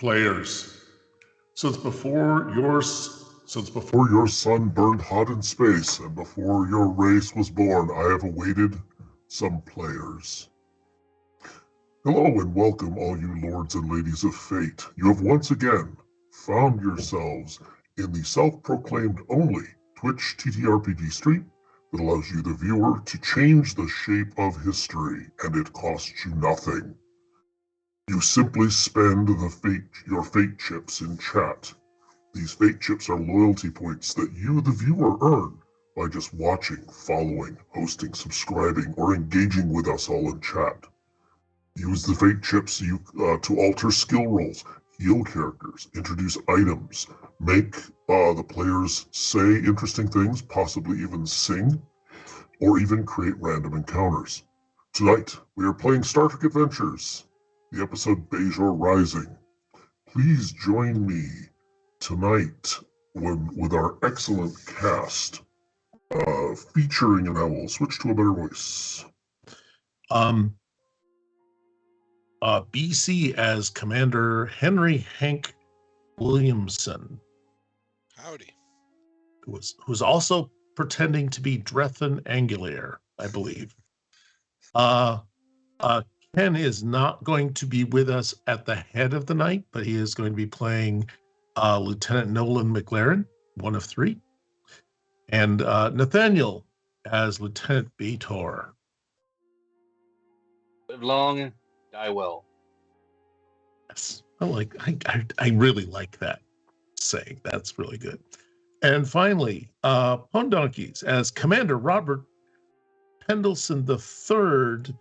Players, since before your sun burned hot in space and before your race was born, I have awaited some players. Hello and welcome, all you lords and ladies of fate. You have once again found yourselves in the self-proclaimed only Twitch TTRPG stream that allows you, the viewer, to change the shape of history, and it costs you nothing. You simply spend your fate chips in chat. These fate chips are loyalty points that you, the viewer, earn by just watching, following, hosting, subscribing, or engaging with us all in chat. Use the fate chips to alter skill rolls, heal characters, introduce items, make the players say interesting things, possibly even sing, or even create random encounters. Tonight, we are playing Star Trek Adventures, the episode Bajor Rising. Please join me tonight with our excellent cast, featuring, and I will switch to a better voice. BC as Commander Henry Hank Williamson. Howdy. Who's also pretending to be Drethan Angulaire, I believe. Ken is not going to be with us at the head of the night, but he is going to be playing Lieutenant Nolan McLaren, one of three, and Nathaniel as Lieutenant Bajor. Live long, die well. Yes, I really like that saying. That's really good. And finally, Pwn Donkeys as Commander Robert Pendleton III,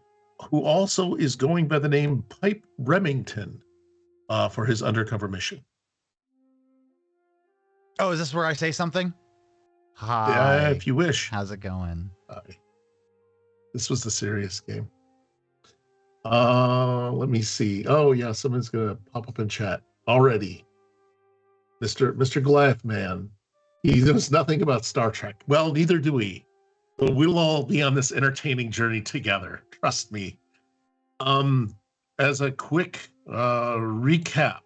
who also is going by the name Pipe Remington for his undercover mission. Oh, is this where I say something? Hi. If you wish. How's it going? This was the serious game. Let me see. Oh, yeah, someone's going to pop up in chat already. Mr. Goliath Man. He knows nothing about Star Trek. Well, neither do we. But we'll all be on this entertaining journey together. Trust me. As a quick recap,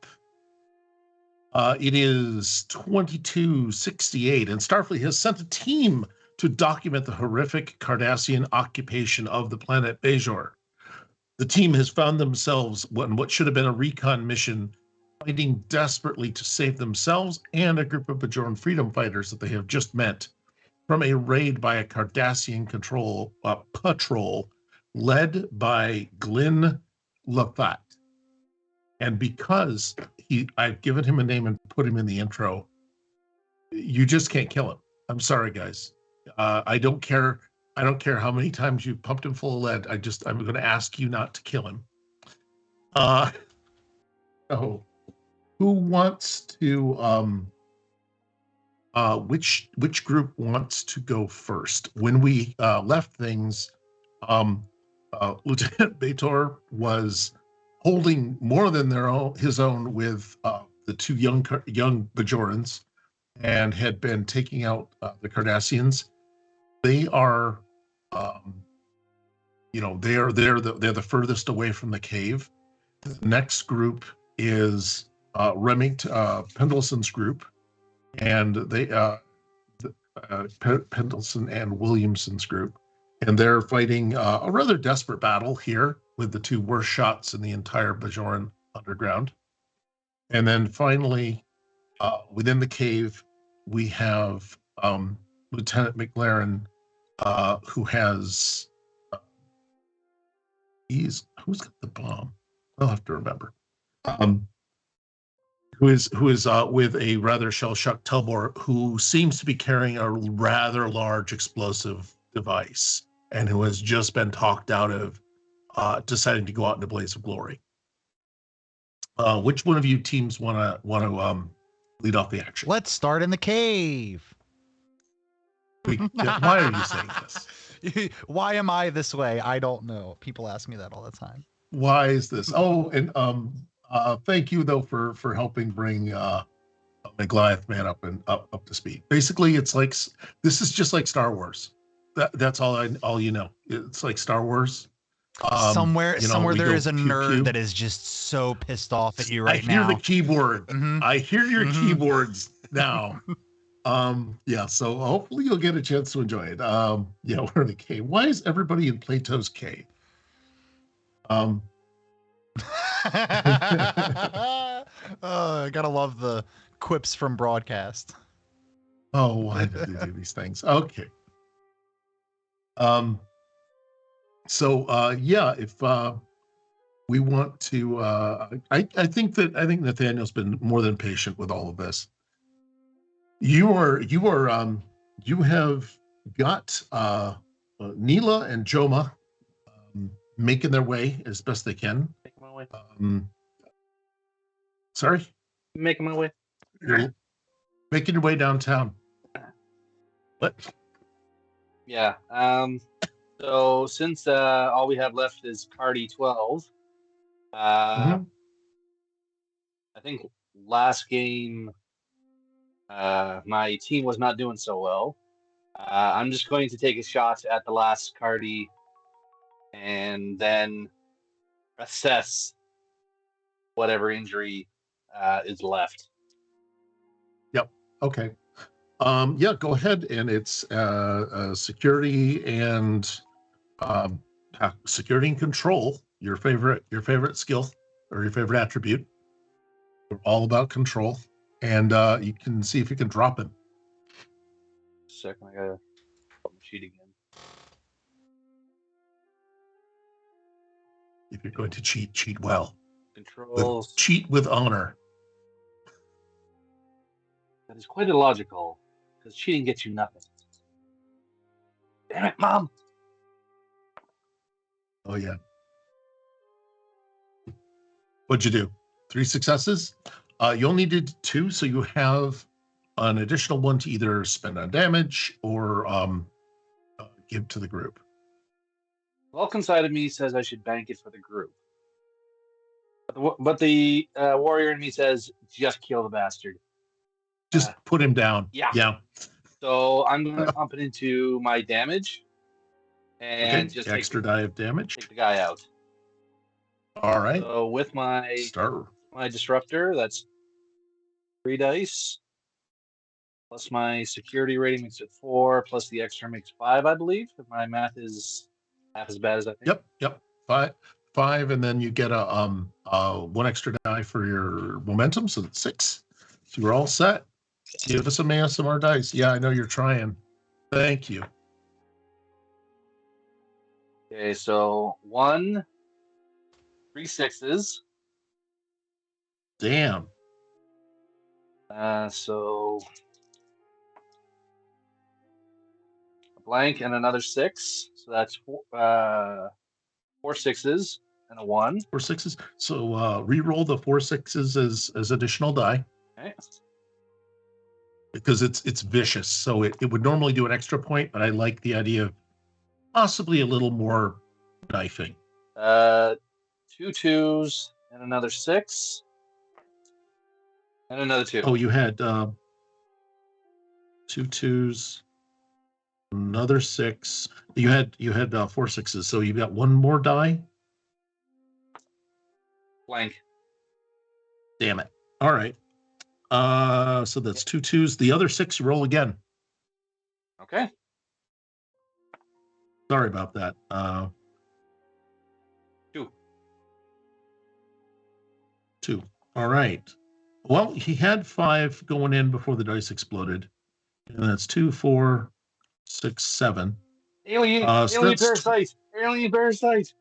it is 2268, and Starfleet has sent a team to document the horrific Cardassian occupation of the planet Bajor. The team has found themselves on what should have been a recon mission, fighting desperately to save themselves and a group of Bajoran freedom fighters that they have just met from a raid by a Cardassian patrol led by Glyn Lafat. And because I've given him a name and put him in the intro, you just can't kill him. I'm sorry, guys. I don't care how many times you pumped him full of lead. I'm going to ask you not to kill him. So, who wants to? Which group wants to go first? When we left things, Lieutenant Bajor was holding more than his own with the two young Bajorans, and had been taking out the Cardassians. They are, they're the furthest away from the cave. The next group is Remington Pendleton's group, and they Pendleton and Williamson's group, and they're fighting a rather desperate battle here with the two worst shots in the entire Bajoran underground. And then finally, within the cave, we have Lieutenant McLaren, who has who's got the bomb? I'll have to remember. Who is with a rather shell-shocked Telbor, who seems to be carrying a rather large explosive device, and who has just been talked out of deciding to go out in a blaze of glory. Which one of you teams want to lead off the action? Let's start in the cave. Why are you saying this? Why am I this way? I don't know. People ask me that all the time. Why is this? Oh, and thank you though for helping bring the Goliath Man up to speed. Basically, it's like this is just like Star Wars. That's all you know. It's like Star Wars. Somewhere we there go is a pew, nerd pew. that is just so pissed off at you right I hear now. the keyboard. Mhm. I hear your Mhm. keyboards now. Yeah, so hopefully you'll get a chance to enjoy it. Yeah, we're in the cave. Why is everybody in Plato's cave? Oh, I gotta love the quips from broadcast. Oh, why do they do these things? Okay. So yeah, if we want to I think Nathaniel's been more than patient with all of this. You have got Neela and Joma making their way as best they can. Making my way. Sorry? Making my way. You're making your way downtown. What? Yeah. So since all we have left is card E12, I think last game my team was not doing so well. I'm just going to take a shot at the last cardy and then assess whatever injury is left. Yep. Okay. Yeah, go ahead, and it's security and security and control. Your favorite skill or your favorite attribute. We're all about control, and you can see if you can drop him. Second, I gotta put my sheet again. If you're going to cheat well. Controls. Cheat with honor. That is quite illogical, because cheating gets you nothing. Damn it, Mom! Oh yeah. What'd you do? 3 successes? You only did 2, so you have an additional 1 to either spend on damage or give to the group. Vulcan side of me says I should bank it for the group. But the warrior in me says, just kill the bastard. Just put him down. Yeah. So I'm going to pump it into my damage. And just extra die of damage. Take the guy out. All right. So with my disruptor, that's 3 dice. Plus my security rating makes it 4, plus the extra makes 5, I believe. If my math is half as bad as I think. Yep. 5, and then you get a 1 extra die for your momentum, so that's 6. So you're all set. Give us some ASMR dice. Yeah, I know you're trying. Thank you. Okay, so 1, 3 6s. Damn. So a blank and another 6. So that's 4 6s and a 1. 4 6s. So re-roll the 4 6s as additional die. Okay. Because it's vicious. So it would normally do an extra point, but I like the idea of possibly a little more knifing. 2 2s and another 6. And another 2. Oh, you had 2 2s, another 6. You had 4 6s, so you got 1 more die. Blank. Damn it. All right. So that's 2 2s. The other 6 you roll again. Okay. Sorry about that. 2. All right. Well, he had 5 going in before the dice exploded. And that's 2, 4, 6, 7. Alien parasite. Alien parasite.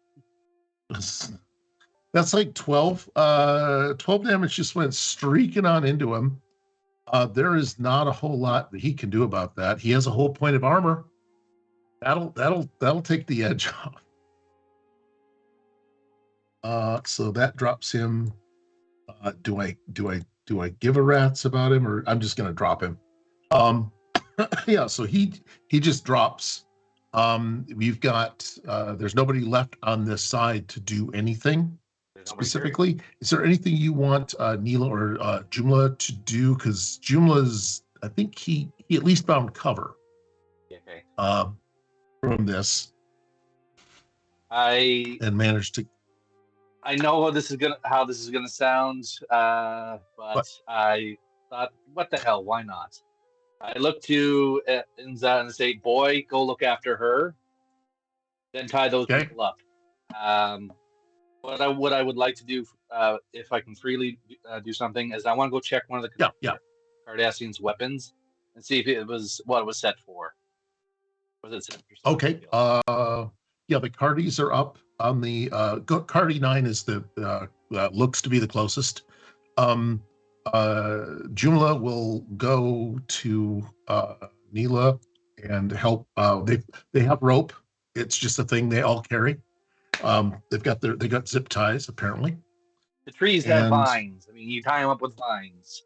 That's like 12. 12 damage just went streaking on into him. There is not a whole lot that he can do about that. He has a whole point of armor. That'll take the edge off. So that drops him. Do I give a rat's about him, or I'm just gonna drop him? Yeah. So he just drops. We've got there's nobody left on this side to do anything specifically. Is there anything you want Neela or Jumla to do? Because Jumla's, I think he at least found cover. Okay. From this. and managed to. I know how this is gonna sound, but I thought, what the hell? Why not? I look to Inza and say, "Boy, go look after her." Then tie those people up. What I would like to do, if I can freely do something, is I want to go check one of the Cardassians' weapons and see if it was what it was set for. Was it set for Okay. The Cardis are up on the Cardi 9 is the looks to be the closest. Jumla will go to Neela and help. They have rope. It's just a thing they all carry. They got zip ties apparently. The trees have vines. I mean, you tie them up with vines.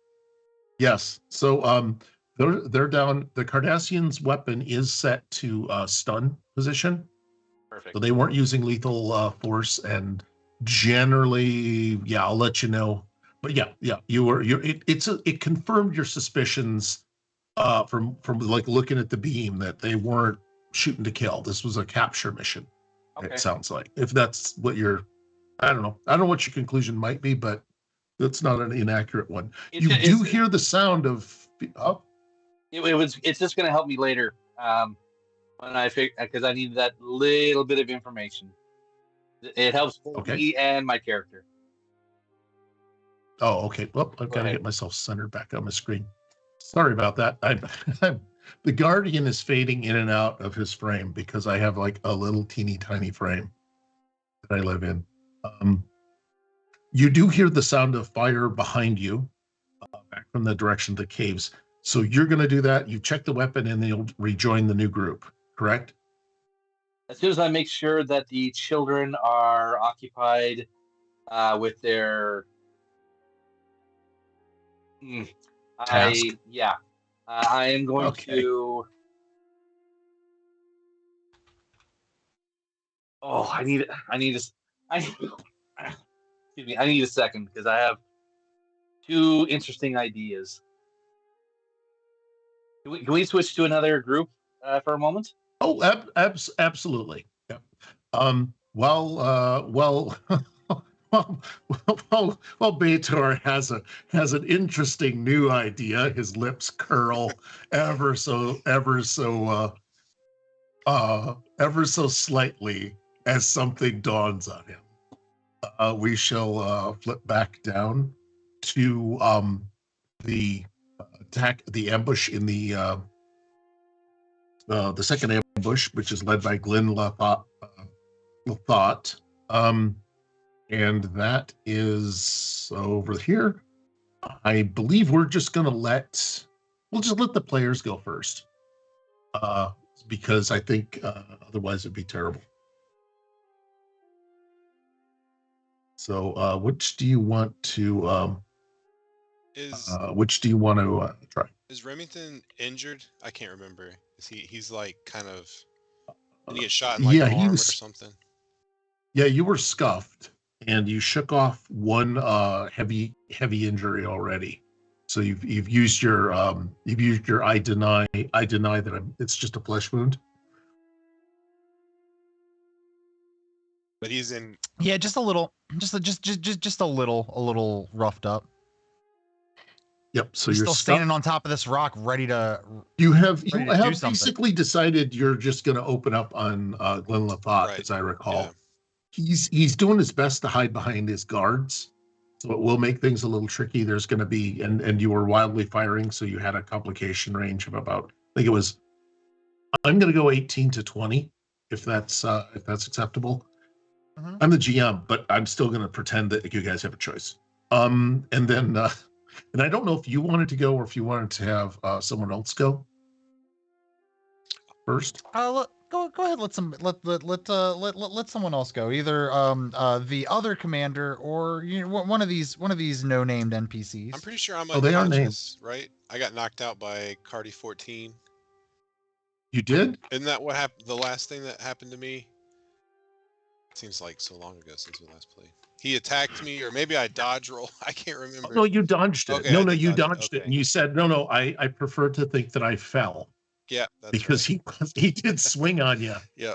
Yes. So they're down. The Cardassians' weapon is set to stun position. Perfect. So they weren't using lethal force, and generally, I'll let you know. But it confirmed your suspicions from like looking at the beam that they weren't shooting to kill. This was a capture mission. Okay. It sounds like, if that's what I don't know what your conclusion might be, but that's not an inaccurate one. You do hear the sound of. It's just going to help me later. When I figure, because I need that little bit of information. It helps me and my character. Oh, okay. Well, I've got to get myself centered back on my screen. Sorry about that. The Guardian is fading in and out of his frame because I have like a little teeny tiny frame that I live in. You do hear the sound of fire behind you, back from the direction of the caves. So you're going to do that. You check the weapon and then you'll rejoin the new group. Correct? As soon as I make sure that the children are occupied with their task. I am going to. Oh, I need a second because I have two interesting ideas. Can we switch to another group for a moment? Oh, absolutely. Yeah. Well, Bajor has an interesting new idea. His lips curl ever so slightly as something dawns on him. We shall flip back down to the ambush in the second ambush, which is led by Glenn Lathot. And that is over here. I believe we'll just let the players go first. Because I think otherwise it'd be terrible. So which do you want to try? Is Remington injured? I can't remember. He's like kind of, did he get shot in like the arm or something? Yeah, you were scuffed and you shook off one heavy injury already. So you've used your I deny that it's just a flesh wound. But he's in. Yeah, just a little roughed up. Yep. So you're still standing on top of this rock, ready to. You have basically decided you're just going to open up on Glenn Lathot, as I recall. Yeah. He's doing his best to hide behind his guards, so it will make things a little tricky. There's going to be, and you were wildly firing, so you had a complication range of about, I think it was, I'm going to go 18 to 20, if that's acceptable. Mm-hmm. I'm the GM, but I'm still going to pretend that you guys have a choice. And then, and I don't know if you wanted to go or if you wanted to have someone else go first. Go ahead. Let someone else go. Either the other commander or one of these no named NPCs. I'm pretty sure I'm they are named, right? I got knocked out by Cardi 14. You did? Isn't that what happened? The last thing that happened to me? It seems like so long ago since we last played. He attacked me, or maybe I dodge roll. I can't remember. No, you dodged it. Okay, you dodged it, and you said, "No, I prefer to think that I fell." Yeah, that's because right. he did swing on you. Yeah.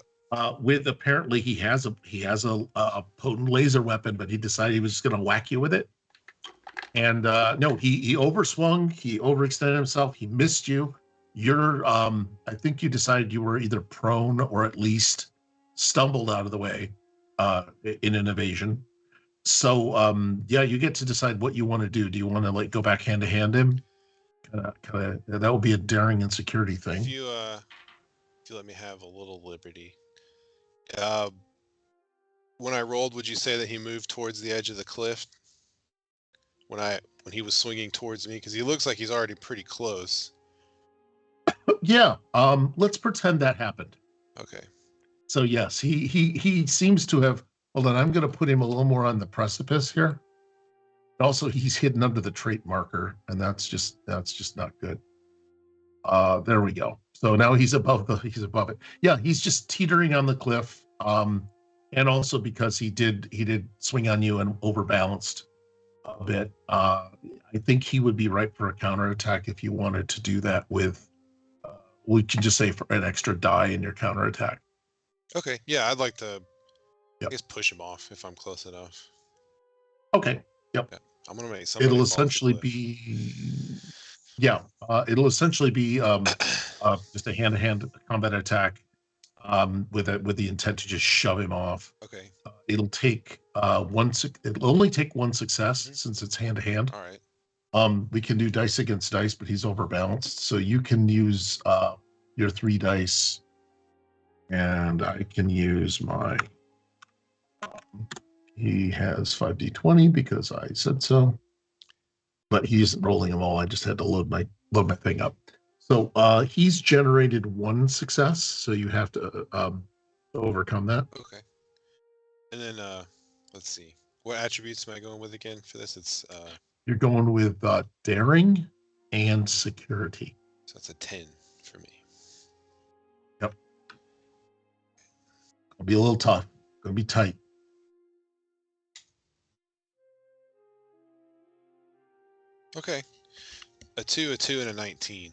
with apparently he has a potent laser weapon, but he decided he was just going to whack you with it. And no, he overswung, he overextended himself, he missed you. You're I think you decided you were either prone or at least stumbled out of the way in an evasion. So yeah, you get to decide what you want to do. Do you want to like go back hand to hand him? Kind of that would be a daring and security thing. If you let me have a little liberty. When I rolled, would you say that he moved towards the edge of the cliff when he was swinging towards me? Because he looks like he's already pretty close. Yeah. Let's pretend that happened. Okay. So yes, he seems to have. Hold on, I'm going to put him a little more on the precipice here. Also, he's hidden under the trait marker, and that's just not good. There we go. So now he's above it. Yeah, he's just teetering on the cliff. And also because he did swing on you and overbalanced a bit. I think he would be ripe for a counterattack if you wanted to do that with. We can just say for an extra die in your counterattack. Okay. Yeah, I'd like to. Yep. I guess push him off if I'm close enough. Okay. Yep. Yeah. I'm gonna make somebody. It'll essentially be. Yeah. It'll essentially be just a hand-to-hand combat attack with the intent to just shove him off. Okay. It'll take it'll only take one success since it's hand-to-hand. All right. We can do dice against dice, but he's overbalanced, so you can use your 3 dice, and I can use my. He has 5d20 because I said so, but he isn't rolling them all. I just had to load my thing up. So he's generated 1 success, so you have to overcome that. Okay. And then let's see. What attributes am I going with again for this? It's you're going with daring and security. So it's a 10 for me. Yep. It'll be a little tough. Gonna be tight. Okay. A 2, and a 19.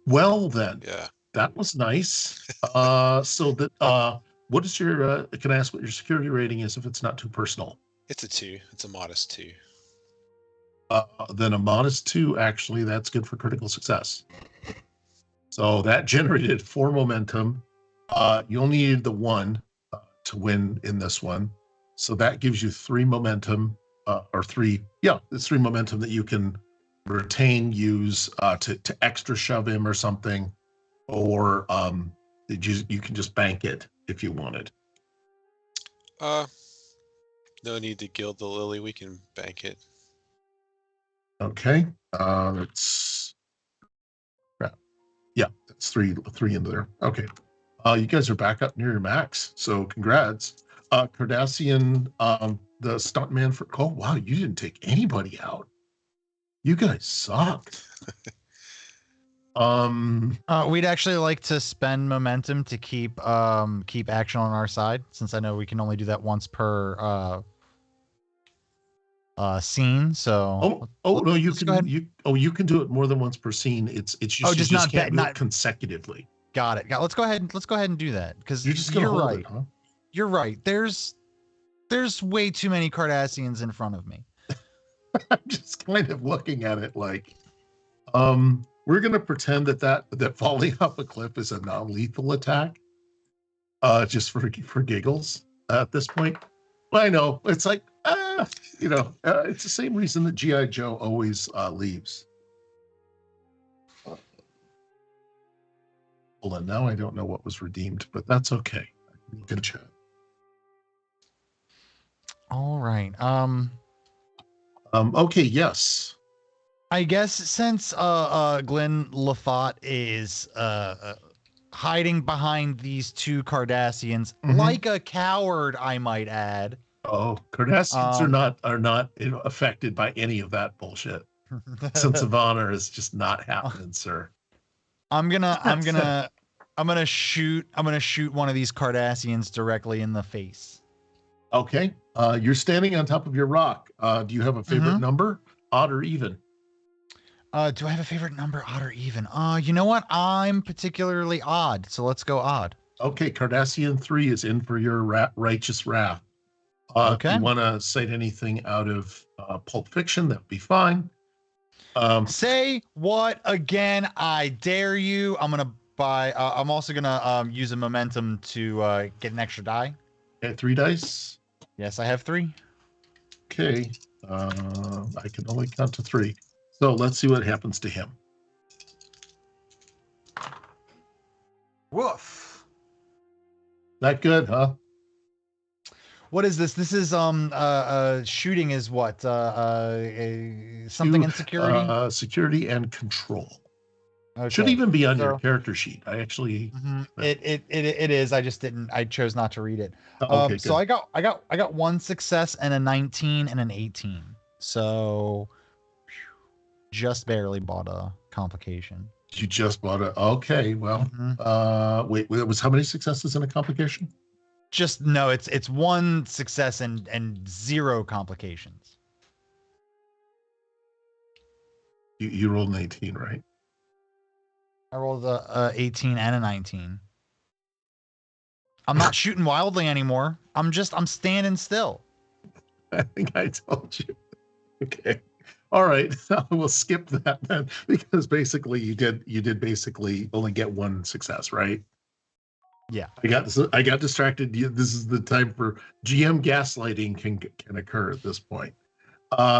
Well then. Yeah. That was nice. So that what is your can I ask what your security rating is if it's not too personal? It's a 2. It's a modest 2. Then a modest 2, actually, that's good for critical success. So that generated 4 momentum. You only needed the 1 to win in this one. So that gives you 3 momentum, or 3. Yeah, it's 3 momentum that you can retain, use to extra shove him or something, or you can just bank it if you wanted. No need to gild the lily. We can bank it. Okay. That's yeah, that's three into there. Okay. You guys are back up near your max, so congrats. Cardassian, the stuntman for oh wow, you didn't take anybody out. You guys sucked. We'd actually like to spend momentum to keep action on our side, since I know we can only do that once per scene. So no, you can do it more than once per scene. It's just just you not can't do it consecutively. Got it. Let's go ahead and do that, because you're right. It, huh? You're right. There's way too many Cardassians in front of me. I'm just kind of looking at it like, we're gonna pretend that falling off a cliff is a non-lethal attack, just for giggles at this point. Well, I know it's like, it's the same reason that G.I. Joe always leaves. Hold on, now I don't know what was redeemed, but that's okay. You can chat. All right. Okay. Yes. I guess since Glenn Lafont is hiding behind these 2 Cardassians, like a coward, I might add. Oh, Cardassians are not affected by any of that bullshit. Sense of honor is just not happening, sir. I'm gonna shoot one of these Cardassians directly in the face. Okay. You're standing on top of your rock. Do you have a favorite number, odd or even? Do I have a favorite number, odd or even? You know what? I'm particularly odd, so let's go odd. Okay, Cardassian 3 is in for your righteous wrath. If Okay. you want to cite anything out of Pulp Fiction, that'd be fine. Say what again? I dare you. I'm gonna buy. I'm also gonna use a momentum to get an extra die. Okay, 3 dice. Yes, I have 3. Okay, I can only count to 3. So let's see what happens to him. Woof. Not good, huh? What is this? This is shooting is what? Something in security? Security and control. Okay. Should even be on your character sheet. I actually it is. I just didn't. I chose not to read it. okay, so I got 1 success and a 19 and an 18. So just barely bought a complication. You just bought it. Okay, well, wait, it was how many successes in a complication? Just no, it's 1 success and 0 complications. You rolled an 18, right? I rolled a 18 and a 19. I'm not shooting wildly anymore. I'm standing still. I think I told you. Okay. All right. We'll skip that then, because basically you did basically only get 1 success, right? Yeah. I got distracted. This is the time for GM gaslighting can occur at this point.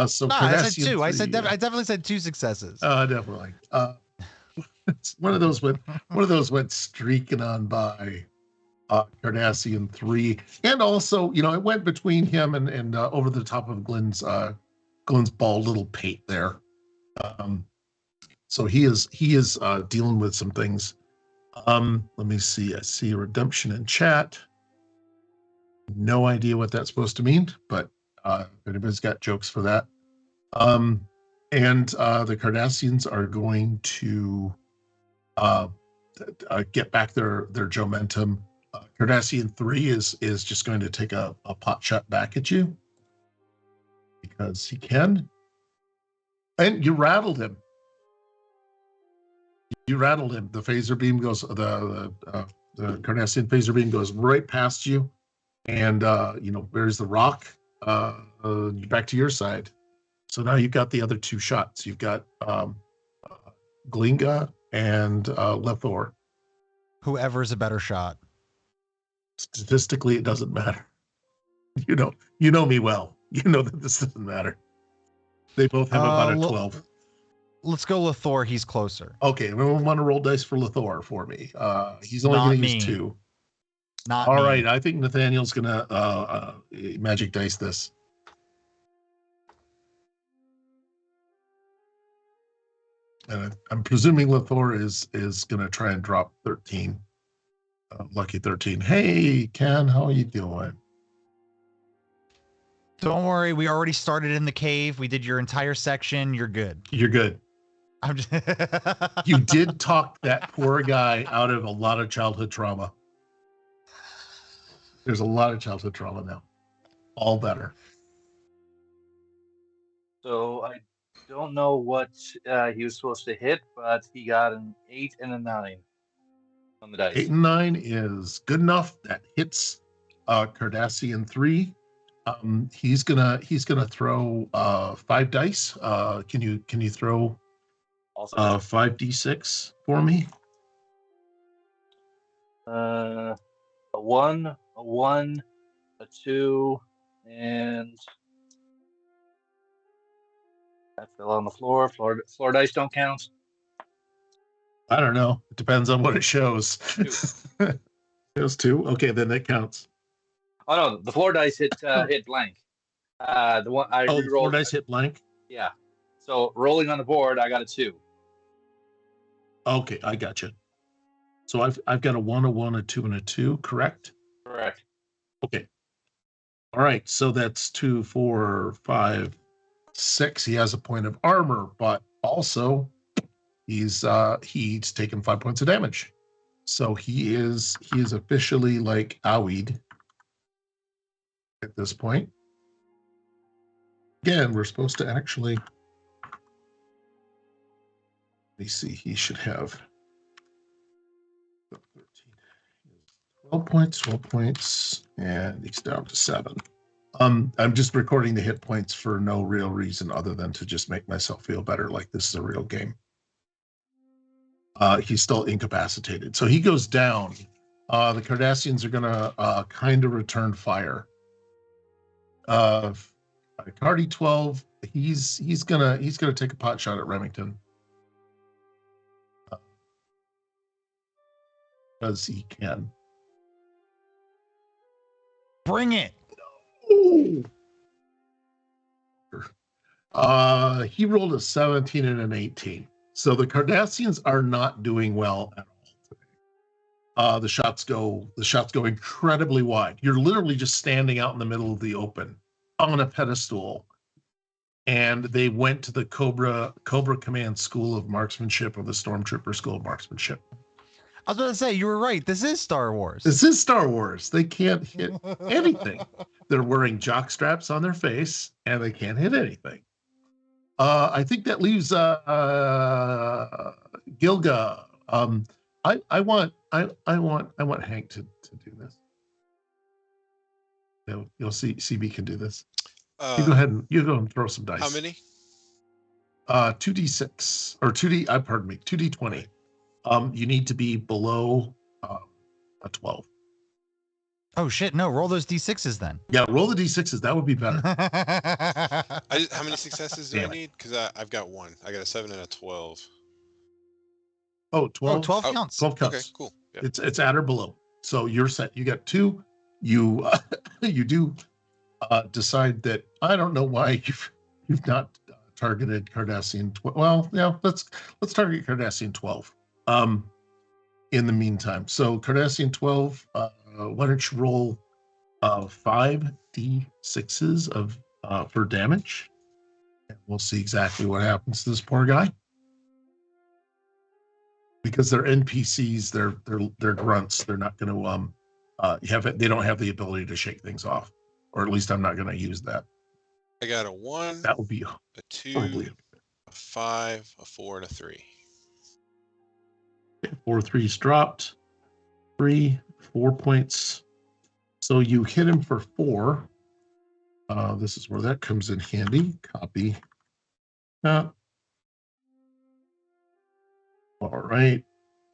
So I said 2. I definitely said 2 successes. Definitely. It's one of those went streaking on by. Cardassian 3, and also, it went between him and over the top of Glenn's bald little pate there. So he is dealing with some things. Let me see. I see redemption in chat. No idea what that's supposed to mean, but if anybody's got jokes for that. And the Cardassians are going to get back their Jomentum. Cardassian 3 is just going to take a pot shot back at you because he can. And you rattled him. The phaser beam goes, the Cardassian phaser beam goes right past you, and there's the rock. Back to your side. So now you've got the other 2 shots. You've got Glinga and Lethor. Whoever's a better shot. Statistically, it doesn't matter. You know me well. You know that this doesn't matter. They both have about a 12. Let's go Lethor. He's closer. Okay, everyone want to roll dice for Lethor for me. He's only going to use 2. Not all me. right. I think Nathaniel's going to magic dice this. And I'm presuming Lethor is going to try and drop 13. Lucky 13. Hey, Ken, how are you doing? Don't worry. We already started in the cave. We did your entire section. You're good. You're good. I'm just You did talk that poor guy out of a lot of childhood trauma. There's a lot of childhood trauma now. All better. So I don't know what he was supposed to hit, but he got an 8 and a 9 on the dice. 8 and 9 is good enough. That hits Cardassian 3. He's gonna throw 5 dice. Can you throw 5d6 for me? A 1, a 2, and that fell on the floor. Floor dice don't count. I don't know. It depends on what it shows. 2. Shows 2. Okay, then that counts. Oh no, the floor dice hit blank. The one I the rerolled. Floor dice hit blank. Yeah. So rolling on the board, I got a 2. Okay, I got you. So I've got a 1, a 1, a 2, and a 2. Correct. Correct. Okay. All right. So that's 2, 4, 5, 6. He has a point of armor, but also he's taken 5 points of damage. So he is officially like owied at this point. Again, we're supposed to actually me see. He should have 13. 12 points, and he's down to 7. I'm just recording the hit points for no real reason other than to just make myself feel better, like this is a real game. He's still incapacitated, so he goes down. The Cardassians are gonna kind of return fire. Cardi 12, he's gonna take a pot shot at Remington. Because he can. Bring it. He rolled a 17 and an 18. So the Cardassians are not doing well at all today. The shots go incredibly wide. You're literally just standing out in the middle of the open on a pedestal. And they went to the Cobra Command School of Marksmanship, or the Stormtrooper School of Marksmanship. I was going to say, you were right. This is Star Wars. This is Star Wars. They can't hit anything. They're wearing jock straps on their face, and they can't hit anything. I think that leaves Gilga. I want Hank to do this. You'll see. CB can do this. You go ahead and throw some dice. How many? 2d6 or 2d. Pardon me, 2d20. You need to be below a 12. Oh shit! No, roll those d6s then. Yeah, roll the d6s. That would be better. How many successes do I need? Because I've got 1. I got a 7 and a 12. Oh, 12. Oh, 12 counts. 12 counts. Okay, cool. Yeah. It's at or below. So you're set. You got 2. You you do decide that I don't know why you've not targeted Cardassian. Well, yeah, let's target Cardassian 12. In the meantime, so Cardassian 12. Why don't you roll 5 d6s of for damage, and we'll see exactly what happens to this poor guy. Because they're NPCs, they're grunts. They're not going to they don't have the ability to shake things off, or at least I'm not going to use that. I got a 1. That would be a 2, a 5, a 4, and a 3. 4 3s dropped. 4 points. So you hit him for 4. This is where that comes in handy. Copy. All right.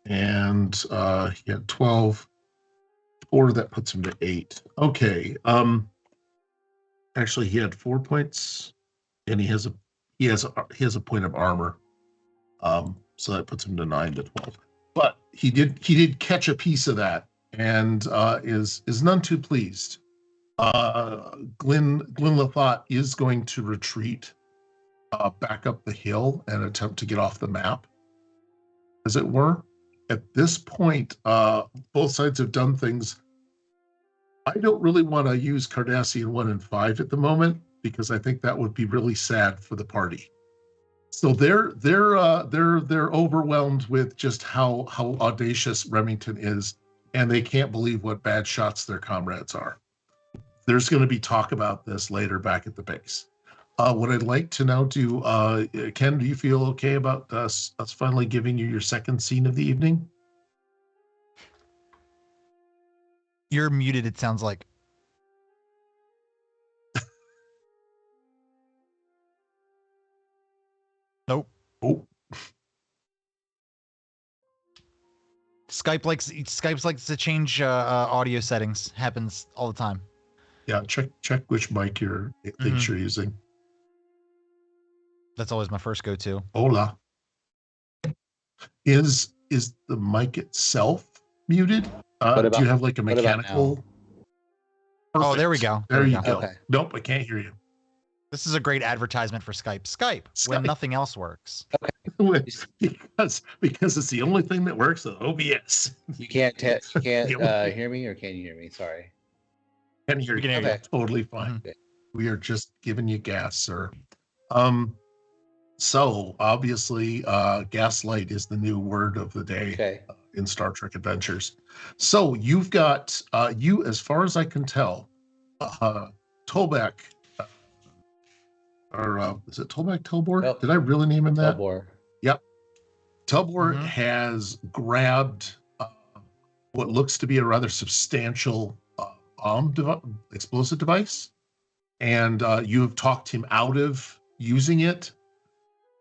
And he had 12. 4, that puts him to 8. Okay. Actually, he had 4 points, and he has a point of armor. So that puts him to 9 to 12. But he did catch a piece of that, and is none too pleased. Glenn Lathot is going to retreat back up the hill and attempt to get off the map, as it were. At this point, both sides have done things. I don't really want to use Cardassian 1 and 5 at the moment, because I think that would be really sad for the party. So they're overwhelmed with just how audacious Remington is, and they can't believe what bad shots their comrades are. There's going to be talk about this later back at the base. What I'd like to now do, Ken, do you feel okay about us finally giving you your second scene of the evening? You're muted, it sounds like. Nope. Oh. Skype likes to change audio settings. Happens all the time. Yeah, check which mic you're using. That's always my first go-to. Hola. Is the mic itself muted? Do you have like a mechanical? Oh, there we go. There you go. Okay. Nope, I can't hear you. This is a great advertisement for Skype. Skype, when nothing else works. because it's the only thing that works with OBS. You can't hear me, or can you hear me? Sorry. Can hear you. Okay. Totally fine. Okay. We are just giving you gas, sir. So obviously, gaslight is the new word of the day in Star Trek Adventures. So you've got as far as I can tell, Tolbek. Or is it Tolbek Tolbor? Nope. Did I really name him that? Tolbor. Yep. Telbor has grabbed what looks to be a rather substantial explosive device, and you have talked him out of using it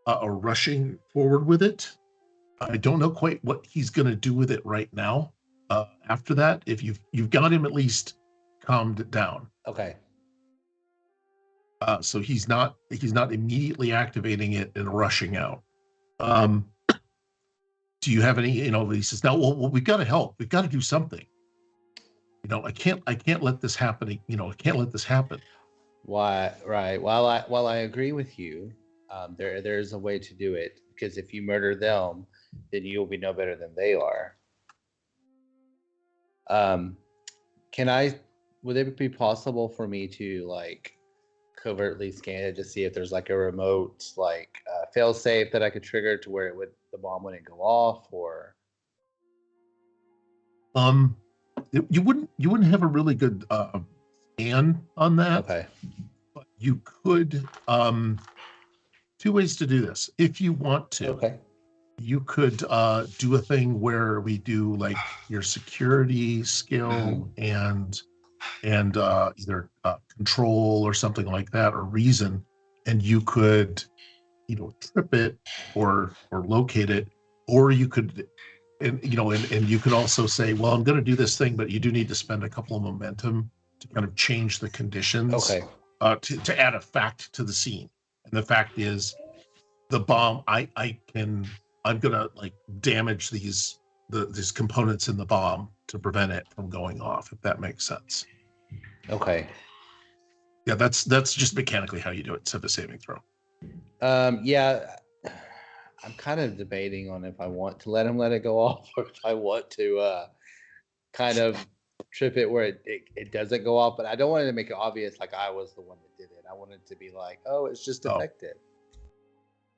or rushing forward with it. I don't know quite what he's going to do with it right now. After that, if you've got him at least calmed down. Okay. So he's not immediately activating it and rushing out. Do you have any? He says, "Now, well, we've got to help. We've got to do something. I can't let this happen. I can't let this happen." Why? Right. While I agree with you, there's a way to do it, because if you murder them, then you'll be no better than they are. Would it be possible for me to covertly scan it to see if there's a remote fail safe that I could trigger to where the bomb wouldn't go off, or you wouldn't have a really good scan on that. Okay. But you could two ways to do this if you want to. Okay. You could do a thing where we do your security skill and either control or something like that, or reason, and you could trip it or locate it, or you could and you could also say, well, I'm going to do this thing, but you do need to spend a couple of momentum to kind of change the conditions. Okay. To add a fact to the scene, and the fact is the bomb. I'm gonna damage these components in the bomb to prevent it from going off, if that makes sense. Okay. Yeah, that's just mechanically how you do it. It's a saving throw. Yeah, I'm kind of debating on if I want to let it go off, or if I want to kind of trip it where it doesn't go off. But I don't want it to make it obvious I was the one that did it. I want it to be oh, it's just defective.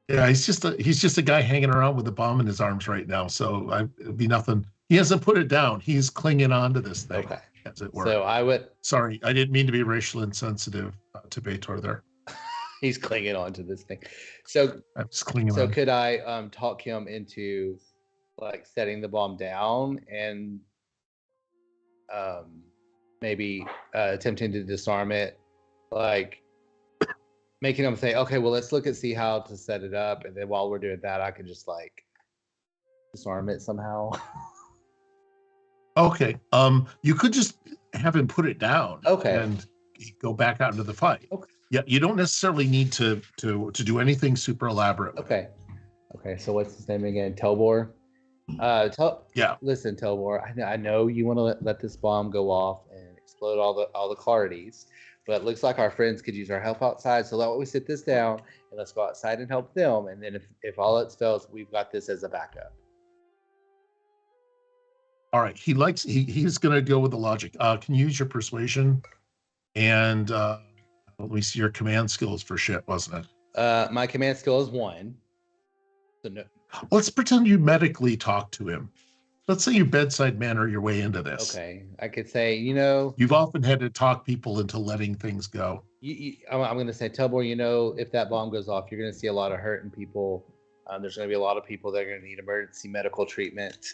Yeah, he's just a guy hanging around with a bomb in his arms right now. So it'd be nothing. He hasn't put it down. He's clinging on to this thing. Okay. As it were. So I would. Sorry, I didn't mean to be racially insensitive to Bajor there. He's clinging on to this thing. So I'm just clinging So on. could I talk him into setting the bomb down and maybe attempting to disarm it, making him say, okay, well, let's see how to set it up, and then while we're doing that, I can just disarm it somehow. Okay. You could just have him put it down. Okay. And go back out into the fight. Okay. Yeah, you don't necessarily need to do anything super elaborate. Okay. Okay. So what's his name again? Telbor. Yeah. Listen, Telbor. I know you want to let this bomb go off and explode all the Clardies, but it looks like our friends could use our help outside. So let me sit this down and let's go outside and help them. And then if all else fails, we've got this as a backup. All right. He's going to go with the logic. Can you use your persuasion? And let me see, your command skills for shit, wasn't it? My command skill is 1. So no. Let's pretend you medically talk to him. Let's say you bedside manner your way into this. Okay. I could say, you've often had to talk people into letting things go. I'm going to say, Telbor, if that bomb goes off, you're going to see a lot of hurting people. There's going to be a lot of people that are going to need emergency medical treatment.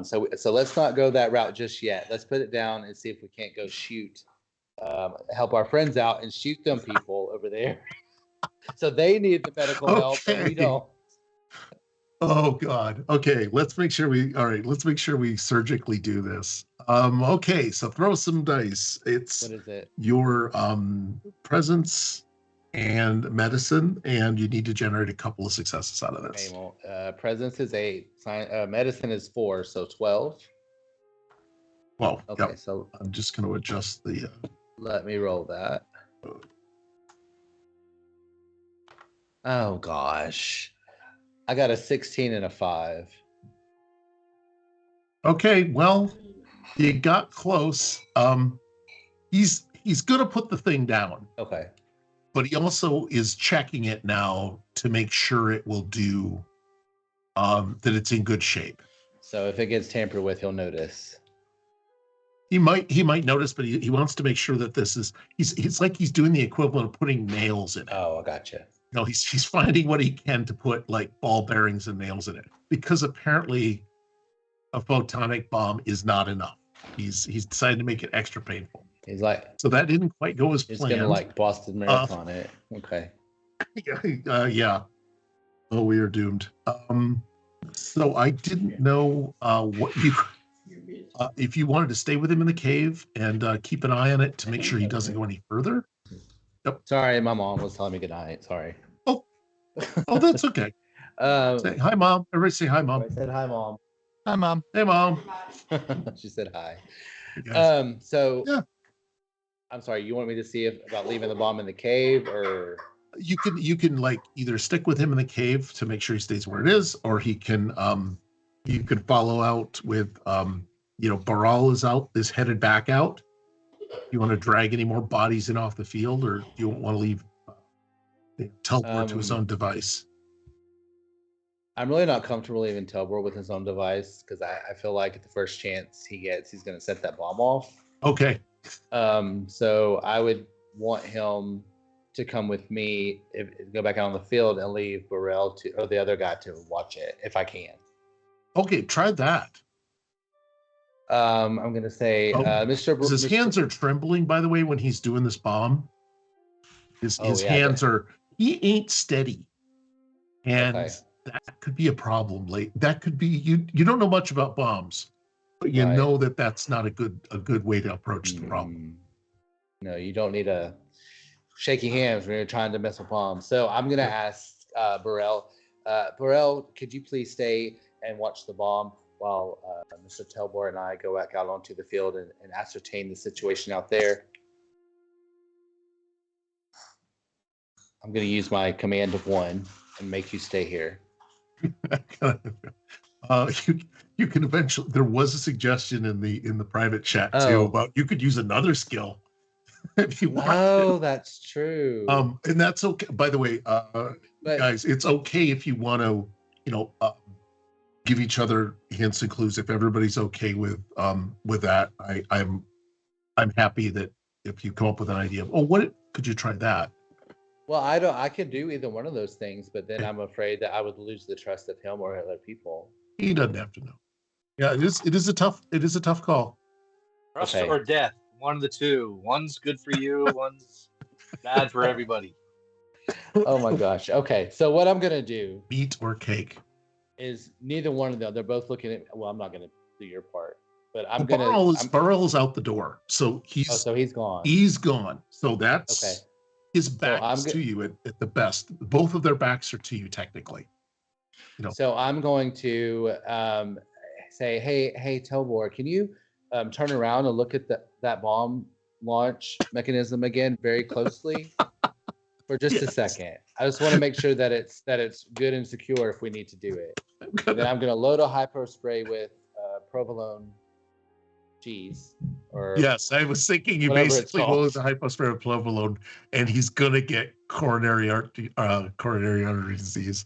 So let's not go that route just yet. Let's put it down and see if we can't go help our friends out and shoot them people over there. So they need the medical help, but we don't. Oh God. Okay, let's make sure we surgically do this. Okay, so throw some dice. What is it? Your presence and medicine, and you need to generate a couple of successes out of this. Okay, well, presence is 8, medicine is 4, so 12. Well, okay, yep. So I'm just going to adjust the. Let me roll that. Oh gosh, I got a 16 and a 5. Okay, well, you got close. He's going to put the thing down. Okay. But he also is checking it now to make sure it will do, that it's in good shape. So if it gets tampered with, he'll notice. He might notice, but he wants to make sure that this is, it's like he's doing the equivalent of putting nails in it. Oh, I gotcha. No, he's finding what he can to put like ball bearings and nails in it, because apparently a photonic bomb is not enough. He's decided to make it extra painful. He's like, So that didn't quite go as he's planned. gonna like Boston Marathon it. Okay. Yeah. Oh, we are doomed. So I didn't know what you if you wanted to stay with him in the cave and keep an eye on it to make sure he doesn't go any further. Yep. Sorry, my mom was telling me good night. Sorry. Oh, that's okay. Say hi, Mom. Everybody say hi, Mom. I said hi, Mom. Hi, Mom. Hey, Mom. She said hi. Yes. So yeah. I'm sorry, you want me to see about leaving the bomb in the cave, or you can like either stick with him in the cave to make sure he stays where it is, or he can you could follow out with Baral is headed back out. You want to drag any more bodies in off the field, or you want to leave teleport to his own device? I'm really not comfortable leaving Telbor with his own device, because I feel like at the first chance he gets, he's going to set that bomb off. Okay. So I would want him to come with me, go back out on the field and leave Burrell or the other guy to watch it if I can. Okay, try that. I'm going to say, his hands are trembling, by the way, when he's doing this bomb. His hands are, he ain't steady. And that could be a problem. Like that could be, you don't know much about bombs, but you know that that's not a good way to approach the problem. No, you don't need a shaky hands when you're trying to mess with bombs. So I'm going to ask Burrell. Burrell, could you please stay and watch the bomb while Mr. Telbor and I go back out onto the field and ascertain the situation out there? I'm going to use my command of 1 and make you stay here. You can eventually. There was a suggestion in the private chat too about you could use another skill if you want. Oh, that's true. And that's okay. By the way, guys, it's okay if you want to, give each other hints and clues. If everybody's okay with that, I'm happy that if you come up with an idea of, what could you try that? Well, I could do either one of those things, but then I'm afraid that I would lose the trust of him or other people. He doesn't have to know. Yeah, it is a tough call. Trust or death, one of the two. One's good for you, one's bad for everybody. Oh my gosh. Okay, so what I'm gonna do, meat or cake, is neither one of them. They're both looking at. Well, I'm not gonna do your part, but Burrell's out the door, so he's gone. He's gone. So that's okay. His back is to you at the best. Both of their backs are to you technically. So I'm going to say, hey, Telbor, can you turn around and look at that bomb launch mechanism again very closely for just a second? I just want to make sure that it's good and secure if we need to do it. Then I'm going to load a hypo spray with provolone cheese. Yes, I was thinking you basically load the hypo spray with provolone, and he's going to get coronary artery disease.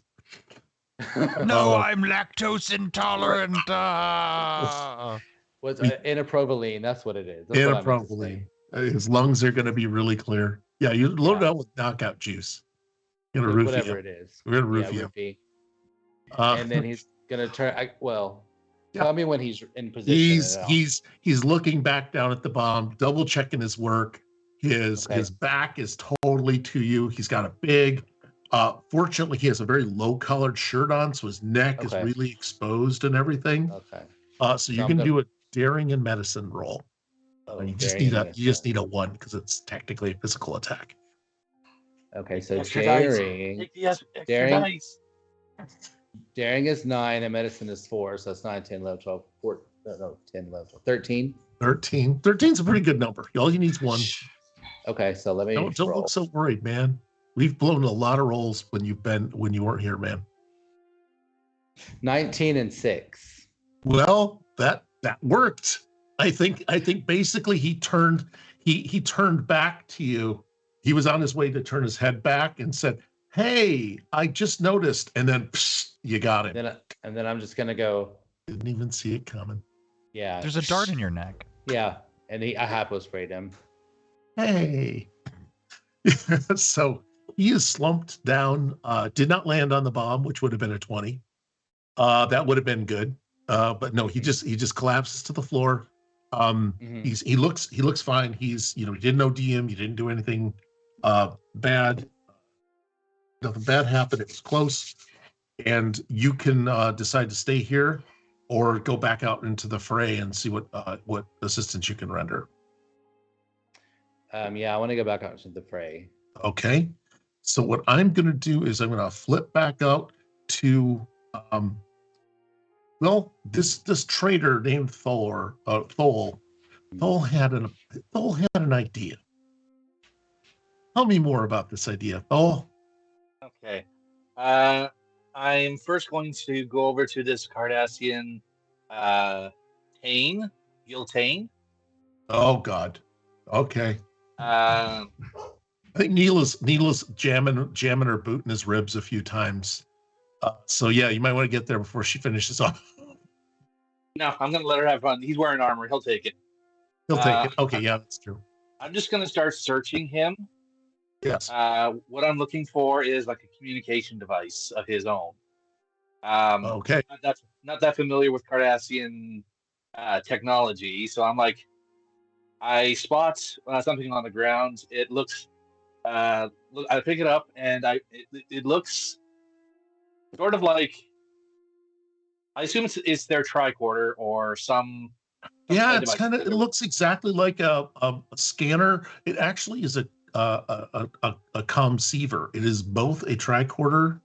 No, I'm lactose intolerant. Inaprovaline, that's what it is. Inaprovaline. His lungs are going to be really clear. Yeah, you load it out with knockout juice. Whatever it is. We're going to roofie him. And then he's going to turn. Tell me when he's in position. He's looking back down at the bomb, double checking his work. His back is totally to you. He's got a big. Fortunately, he has a very low-colored shirt on, so his neck is really exposed and everything. Okay. So you can do a daring and medicine roll. You just need a 1 because it's technically a physical attack. Okay, so extra daring. Dice. Daring is 9 and medicine is 4, so it's 9, 10, 11, 12, 14, 10, 11, 12, 13. 13. 13's a pretty good number. All you need is 1. Okay, so let me don't look so worried, man. We've blown a lot of rolls when you weren't here, man. 19 and 6. Well, that worked. I think basically he turned back to you. He was on his way to turn his head back and said, "Hey, I just noticed," and then you got him. And then I'm just gonna go. Didn't even see it coming. Yeah. There's a dart in your neck. Yeah, and I hypo sprayed him. Hey. So he is slumped down. Did not land on the bomb, which would have been a 20. That would have been good. But no, he just collapses to the floor. He looks fine. He's he didn't OD him. He didn't do anything bad. Nothing bad happened. It was close, and you can decide to stay here or go back out into the fray and see what assistance you can render. Yeah, I want to go back out into the fray. Okay. So what I'm going to do is I'm going to flip back out to this trader named Thor. Thor had an idea. Tell me more about this idea, Thor. Okay. I'm first going to go over to this Cardassian Giltane. Oh God. Okay. Um, I think Neela's jamming her boot in his ribs a few times. So yeah, you might want to get there before she finishes off. No, I'm gonna let her have fun. He's wearing armor. He'll take it. He'll take it. Okay, yeah, that's true. I'm just gonna start searching him. Yes. What I'm looking for is like a communication device of his own. Okay. Not that familiar with Cardassian technology, so I'm like, I spot something on the ground. It looks. I pick it up, and it looks sort of like. I assume it's their tricorder or some. Yeah, it's kind of. It looks exactly like a scanner. It actually is a commseiver. It is both a tricorder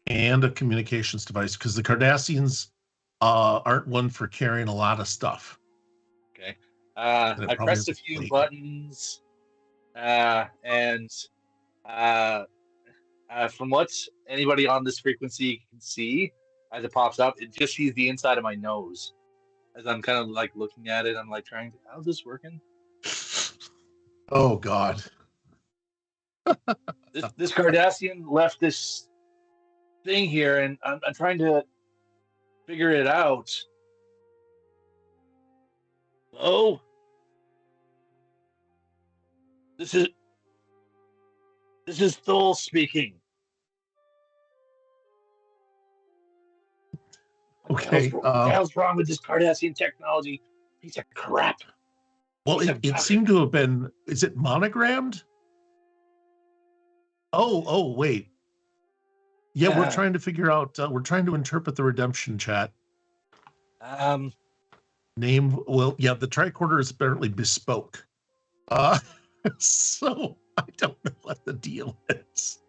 and a communications device because the Cardassians aren't one for carrying a lot of stuff. Okay. I pressed a few buttons, and from what anybody on this frequency can see, as it pops up, it just sees the inside of my nose. As I'm kind of like looking at it, I'm like how's this working? Oh God. This Cardassian left this thing here, and I'm trying to figure it out. Oh, this is Thul speaking. Okay. What the hell's wrong with this Cardassian technology? Piece of crap. Well, it seemed to have been. Is it monogrammed? Oh, wait. Yeah, we're trying to figure out. We're trying to interpret the redemption chat. Name. Well, yeah, the tricorder is apparently bespoke. So I don't know what the deal is.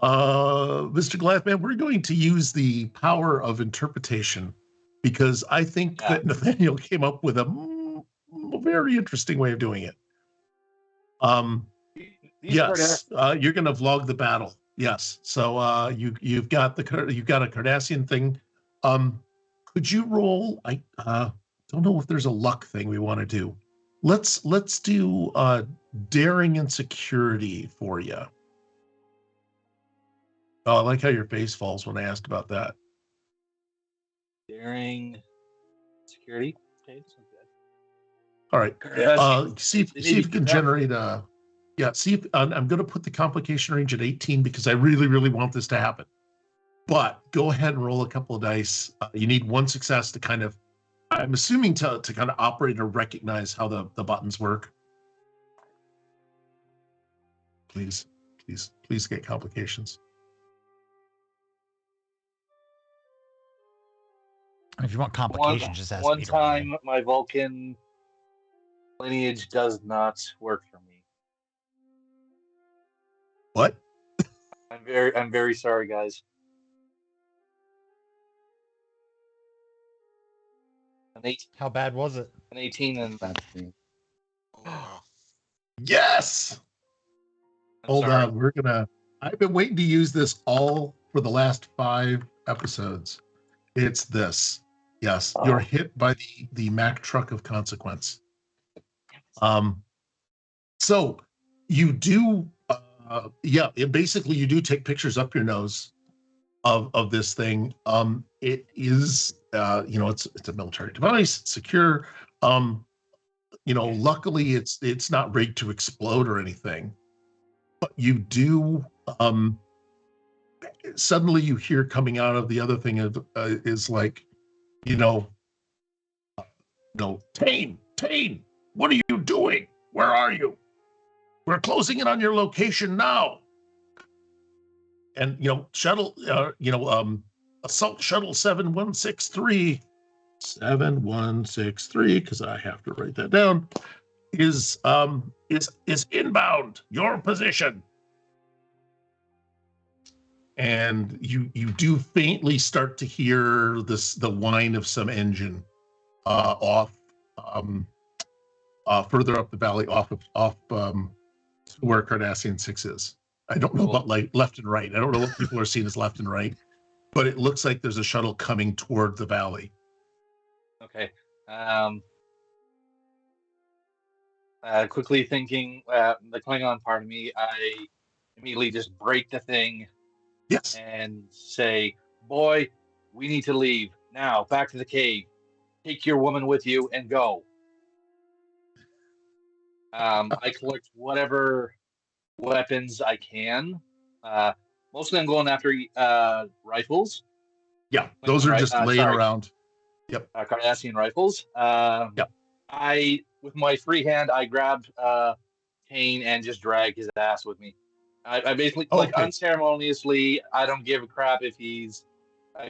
Mr. Glathman, we're going to use the power of interpretation because I think that Nathaniel came up with a very interesting way of doing it. Yes, you're going to vlog the battle. Yes, so you've got a Cardassian thing. Could you roll? I don't know if there's a luck thing we want to do. Let's do daring and security for you. Oh, I like how your face falls when I asked about that. Daring, security. Okay, sounds good. All right. See if you can generate a. Yeah. See if I'm going to put the complication range at 18 because I really, really want this to happen. But go ahead and roll a couple of dice. You need one success to kind of. I'm assuming to kind of operate or recognize how the buttons work. Please get complications. If you want complications, just ask one me. Time, my Vulcan lineage does not work for me. What? I'm very sorry, guys. How bad was it? An 18 and Oh, wow. Yes. Hold on, I've been waiting to use this all for the last 5 episodes. It's this. Yes, you're hit by the Mack truck of consequence. So you do, basically you do take pictures up your nose of this thing. It is, it's a military device, it's secure. Luckily it's not rigged to explode or anything. but you do. Suddenly, you hear coming out of the other thing is like, Tane, what are you doing? Where are you? We're closing in on your location now. And shuttle, assault shuttle 7163, because I have to write that down, is inbound your position. And you do faintly start to hear the whine of some engine off further up the valley, off where Cardassian 6 is. I don't know about like left and right. I don't know what people are seeing as left and right, but it looks like there's a shuttle coming toward the valley. Okay. Quickly thinking, the Klingon part of me, I immediately just break the thing. Yes. And say, boy, we need to leave now. Back to the cave. Take your woman with you and go. I collect whatever weapons I can. Mostly I'm going after rifles. Yeah, those are just laying around. Yep. Cardassian rifles. Yep. With my free hand, I grab Kane and just drag his ass with me. I basically, unceremoniously, I don't give a crap if he's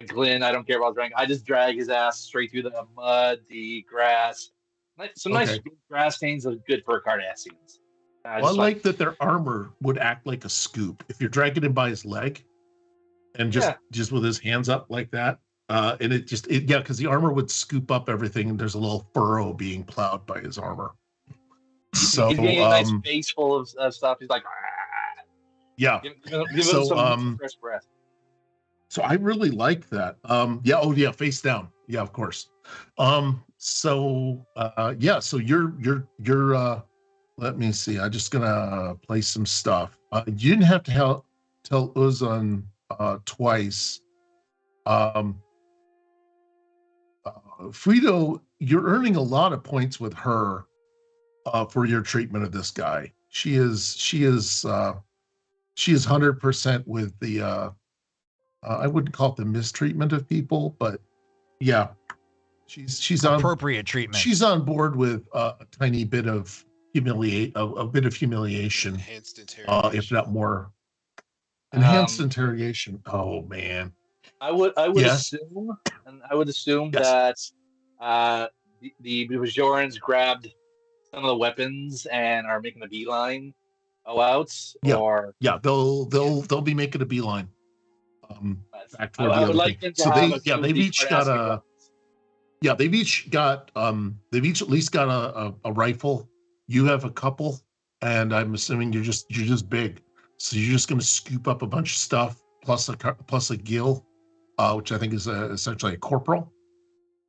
Glenn. I don't care about drink. I just drag his ass straight through the mud, the grass. Some nice grass stains are good for Cardassians. I like that their armor would act like a scoop. If you're dragging him by his leg and just with his hands up like that, and because the armor would scoop up everything, and there's a little furrow being plowed by his armor. So he's getting a nice face full of stuff. He's like, yeah. Give him some fresh breath. So I really like that. Face down. Yeah, of course. So you're let me see. I'm just gonna play some stuff. You didn't have to tell Uzan twice. Frito, you're earning a lot of points with her for your treatment of this guy. She is 100% with the I wouldn't call it the mistreatment of people, but yeah, she's on appropriate treatment. She's on board with a tiny bit of humiliation, enhanced interrogation, if not more. Enhanced interrogation. Oh man. I would assume that the Bajorans grabbed some of the weapons and are making a beeline out. They'll be making a beeline. Back toward the other like thing. So they've each got they've each at least got a rifle. You have a couple, and I'm assuming you're just big, so you're just going to scoop up a bunch of stuff plus a gill, which I think is essentially a corporal,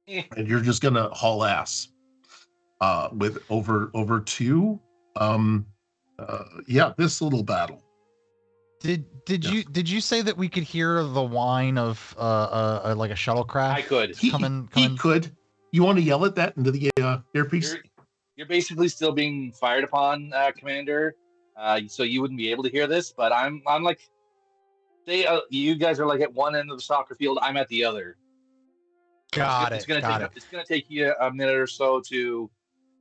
and you're just going to haul ass with over two. This little battle. Did you say that we could hear the whine of like a shuttlecraft? I could. He could. You want to yell at that into the earpiece? You're basically still being fired upon, Commander. So you wouldn't be able to hear this. But I'm like, say you guys are like at one end of the soccer field. I'm at the other. It's gonna take you a minute or so to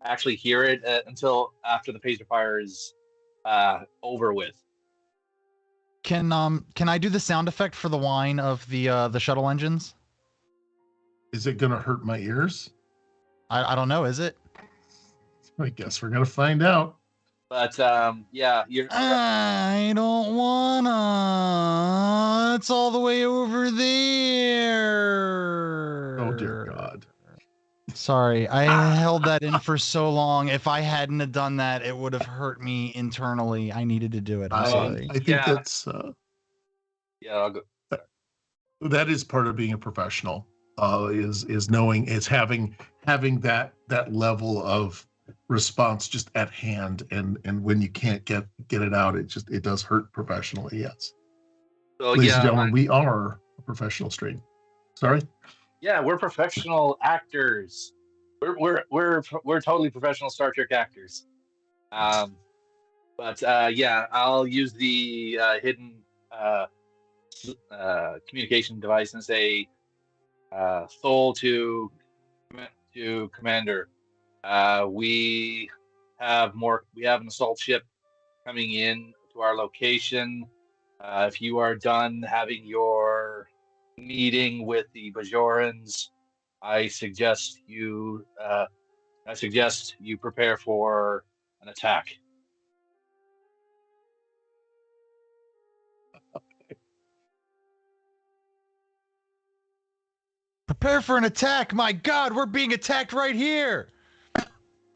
actually hear it until after the pacer fire is over with. Can I do the sound effect for the whine of the shuttle engines? Is it gonna hurt my ears? I don't know. Is it? I guess we're gonna find out. But you're. I don't wanna. It's all the way over there. Oh dear God. Sorry, I held that in for so long. If I hadn't have done that, it would have hurt me internally. I needed to do it. I'm sorry. I think that's. I'll go. That is part of being a professional. Is knowing, is having that level of response just at hand, and when you can't get it out, it does hurt professionally. Yes. So, ladies and gentlemen, we are a professional stream. Sorry. Yeah, we're professional actors. We're totally professional Star Trek actors. But But yeah, I'll use the hidden communication device and say, Thol to Commander. We have an assault ship coming in to our location. If you are done having your meeting with the Bajorans, I suggest you prepare for an attack. Prepare for an attack. My God, we're being attacked right here.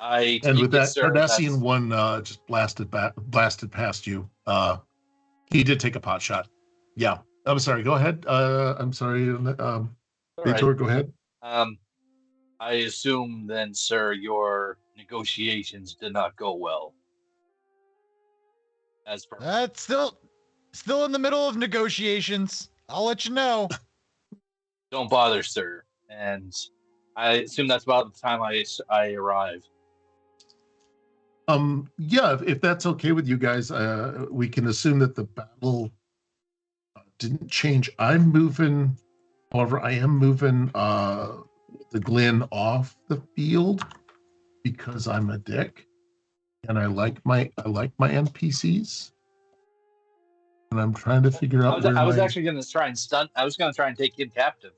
And with that, Cardassian one just blasted past you. He did take a pot shot. Yeah. I'm sorry. Go ahead. I'm sorry. Bajor, right. Go ahead. I assume then, sir, your negotiations did not go well. That's still in the middle of negotiations. I'll let you know. Don't bother, sir. And I assume that's about the time I arrive. Yeah, if that's okay with you guys, we can assume that the battle didn't change. I'm moving, however, I am moving the Glen off the field because I'm a dick, and I like my NPCs, and I'm trying to figure out. I was actually going to try and stunt. I was going to try and take him captive.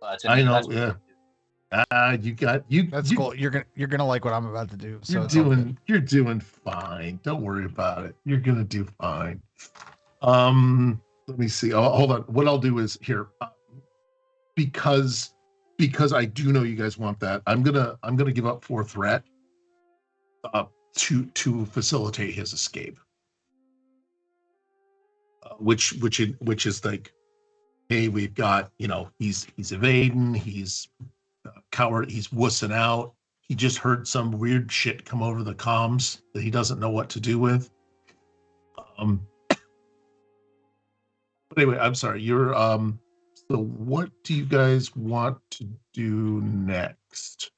But I know, yeah. That's cool. You're gonna like what I'm about to do. So you're doing fine. Don't worry about it. You're gonna do fine. Let me see. Hold on. What I'll do is here, because I do know you guys want that. I'm gonna give up 4 threat, to facilitate his escape. Which is like, hey, we've got, he's evading, he's coward, he's wussing out. He just heard some weird shit come over the comms that he doesn't know what to do with. But anyway, I'm sorry. You're so what do you guys want to do next?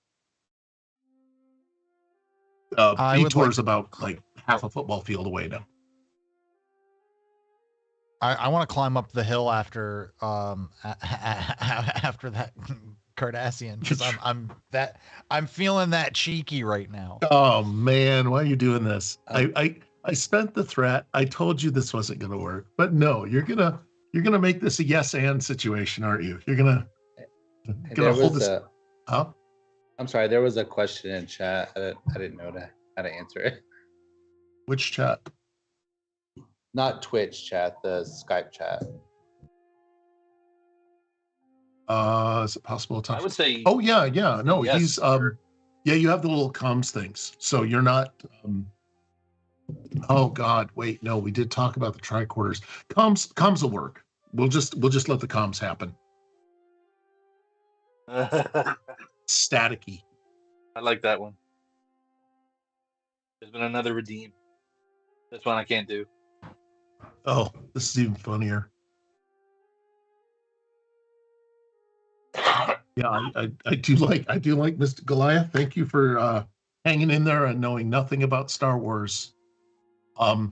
Detour is about like half a football field away now. I want to climb up the hill after after that Cardassian, because I'm feeling that cheeky right now. Oh man, why are you doing this? I spent the threat. I told you this wasn't gonna work, but no, you're gonna make this a yes and situation, aren't you? You're gonna hold this. Huh? I'm sorry, there was a question in chat. I didn't know how to answer it. Which chat? Not Twitch chat, the Skype chat. Is it possible to talk? I would say. Oh yeah. No, yes, he's yeah, you have the little comms things, so you're not. Oh God, wait, no, we did talk about the tricorders. Comms will work. We'll just let the comms happen. Staticky. I like that one. There's been another redeem. This one I can't do. Oh, this is even funnier. Yeah, I do like Mr. Goliath. Thank you for hanging in there and knowing nothing about Star Wars. I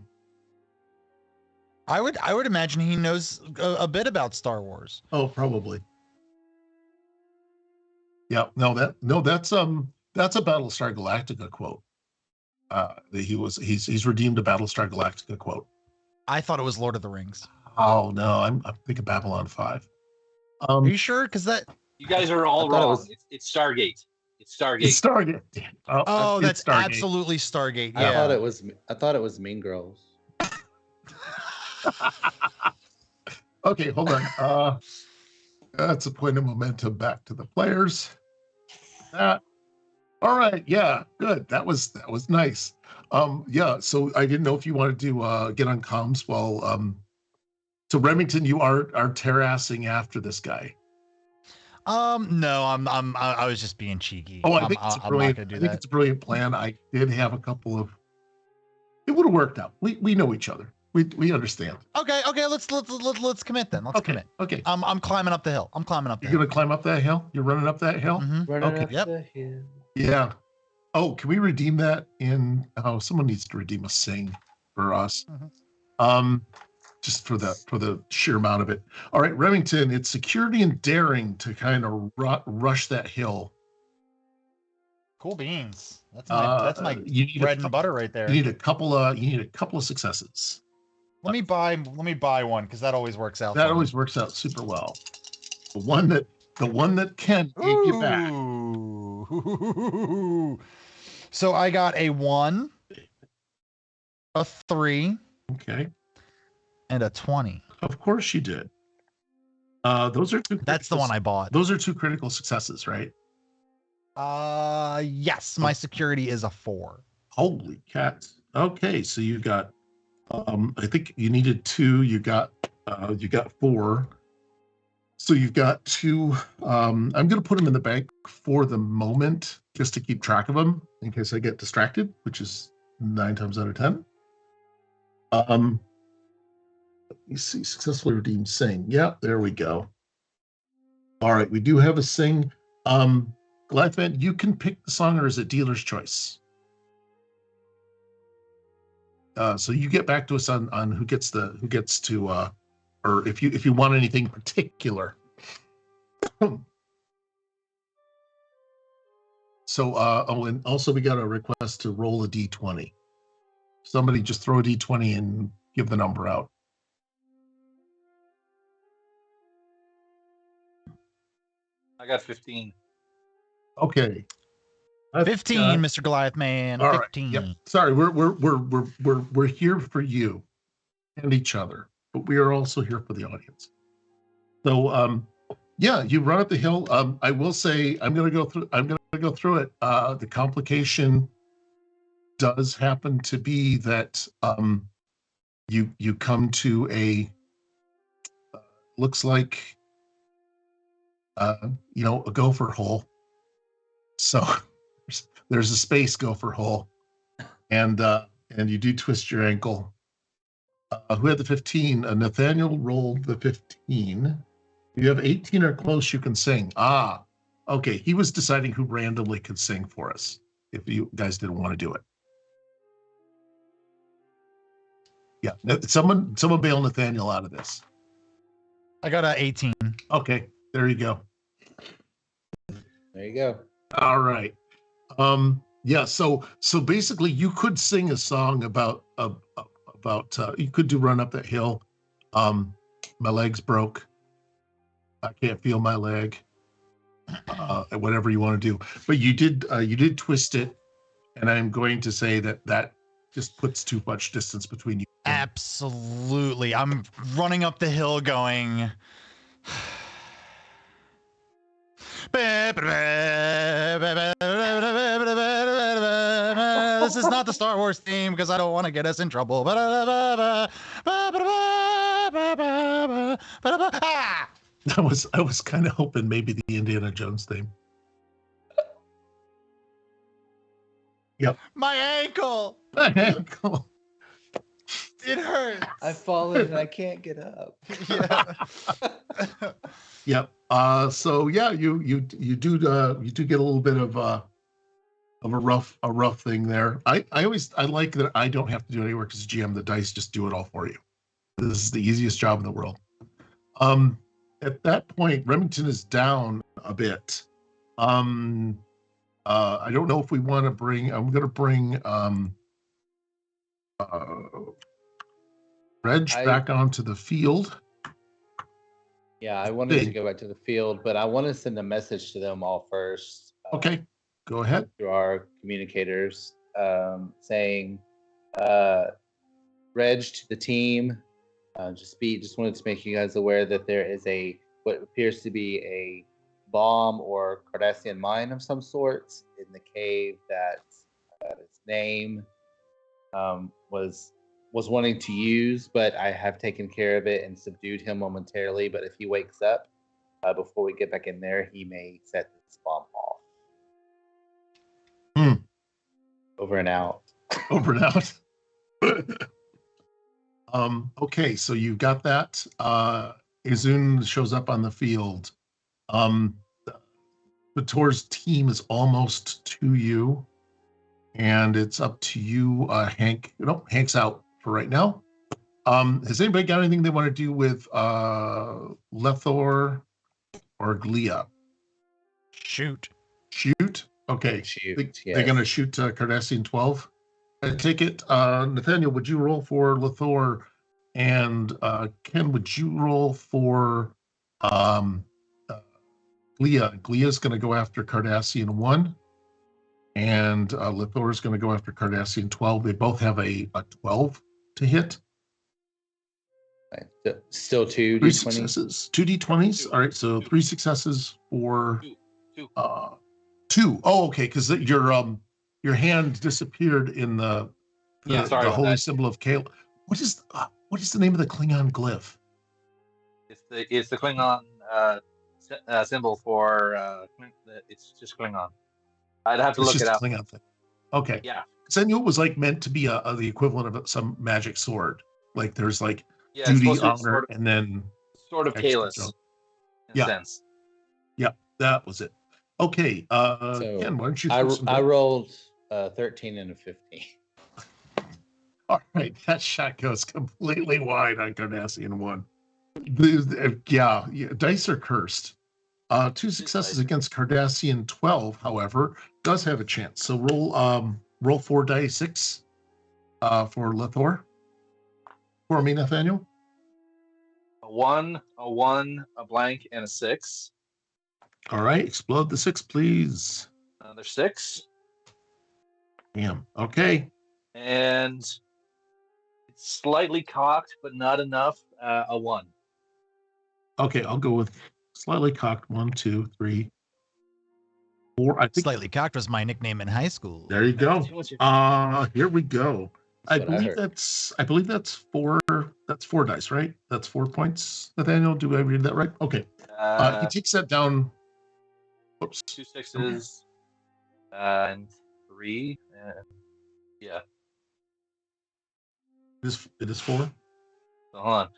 would imagine he knows a bit about Star Wars. Oh, probably. Yeah, that's a Battlestar Galactica quote. He's redeemed a Battlestar Galactica quote. I thought it was Lord of the Rings. Oh no, I'm thinking Babylon 5. Are you sure? Because that you guys are all wrong. It's Stargate. It's Stargate. It's Stargate. Oh, that's Stargate. Absolutely Stargate. Yeah. I thought it was Mean Girls. Okay, hold on. That's a point of momentum back to the players. All right, yeah, good. That was nice. Yeah, so I didn't know if you wanted to get on comms while so Remington, you are terrassing after this guy. No, I was just being cheeky. Oh, I think it's a brilliant plan. I did have a couple of. It would have worked out. We know each other. We understand. Okay. Let's commit then. Let's commit. Okay. I'm climbing up the hill. You're gonna climb up that hill? You're running up that hill? Mm-hmm. Running up the hill. Yeah. Oh, can we redeem that in? Oh, someone needs to redeem a sing. for us. Just for the sheer amount of it. All right, Remington, it's security and daring to kind of rush that hill. Cool beans. That's my bread and butter right there. You need a couple of successes. Let me buy one because that always works out. That always works out super well. The one that can get you back. So I got a 1, a 3, okay, and a 20. Of course you did. Those are two. That's the one I bought. Those are 2 critical successes, right? Yes. My security is a 4. Holy cats. Okay, so you got. I think you needed 2. You got 4. So you've got 2. I'm going to put them in the bank for the moment, just to keep track of them in case I get distracted, which is 9 times out of 10. Let me see. Successfully redeemed sing. Yeah, there we go. All right, we do have a sing. Gladman, you can pick the song, or is it dealer's choice? So you get back to us on who gets to or if you want anything particular. So and also we got a request to roll a d20. Somebody just throw a d20 and give the number out. I got 15. Okay. 15, Mr. Goliath Man. All 15. Right. Yep. Sorry, we're here for you and each other, but we are also here for the audience. So yeah, you run up the hill. I will say I'm gonna go through it. The complication does happen to be that you come to a looks like a gopher hole. So there's a space gopher hole, and you do twist your ankle. Who had the 15? Nathaniel rolled the 15. You have 18 or close, you can sing. Okay. He was deciding who randomly could sing for us if you guys didn't want to do it. Yeah, someone bail Nathaniel out of this. I got a 18. Okay, there you go. There you go. All right. Yeah. So basically, you could sing a song about you could do Run Up That Hill. My leg's broke. I can't feel my leg. Whatever you want to do, but you did twist it, and I'm going to say that just puts too much distance between you. Absolutely. I'm running up the hill going. This is not the Star Wars theme because I don't want to get us in trouble. I was kind of hoping maybe the Indiana Jones theme. Yep. My ankle. My ankle. It hurts. I've fallen and I can't get up. Yeah. Yep. So yeah, you do get a little bit of a rough thing there. I like that I don't have to do any work as a GM. The dice just do it all for you. This is the easiest job in the world. At that point, Remington is down a bit. I don't know if we want to bring. I'm going to bring Reg back onto the field. Yeah, I wanted to go back to the field, but I want to send a message to them all first. Okay, go ahead. Through our communicators, saying, Reg to the team. Just wanted to make you guys aware that there is what appears to be a bomb or Cardassian mine of some sort in the cave that its name was wanting to use, but I have taken care of it and subdued him momentarily. But if he wakes up before we get back in there, he may set this bomb off. Over and out. Over and out. Okay, so you've got that. Izun shows up on the field. Bator's team is almost to you, and it's up to you, Hank. No, Hank's out. for right now. Has anybody got anything they want to do with Lethor or Glia? Shoot. Shoot? Okay. Shoot, They're going to yes. shoot Cardassian 12. I take it, Nathaniel, would you roll for Lethor? And Ken, would you roll for Glia? Glia's going to go after Cardassian 1. And Lethor is going to go after Cardassian 12. They both have a 12 to hit. Right. Still two 3 D20s. successes, 2 D20s. All right, so 3 successes for Two. 2. Oh, okay, because your hand disappeared in the Sorry about holy that. symbol of Kale. What is the name of the Klingon glyph? It's the Klingon symbol for it's just Klingon. I'd have to It's look just it a up. Klingon thing. Okay. Yeah. Because I knew it was like meant to be the equivalent of some magic sword. Like there's like Yeah, it's duty, supposed to be honor, and then sort of extra Kalis junk. in a sense. Yeah, that was it. Okay, So Ken, why don't you I, throw some I dice? rolled 13 and a 15. All right, that shot goes completely wide on Cardassian 1. Yeah, dice are cursed. 2 successes against Cardassian 12, however, does have a chance. So roll 4 dice 6 for Lethor. For me, Nathaniel. A 1, a blank, and a 6. All right, explode the 6, please. Another 6. Damn. Okay. And it's slightly cocked, but not enough. A 1. Okay, I'll go with slightly cocked. 1, 2, 3, 4. I think Slightly cocked was my nickname in high school. there you go. Here we go. I That's what I believe heard. that's 4. That's 4 dice, right? That's 4 points. Nathaniel, do I read that right? Okay. He takes that down. Whoops. 2 6s and 3. Yeah. It is 4. So hold on.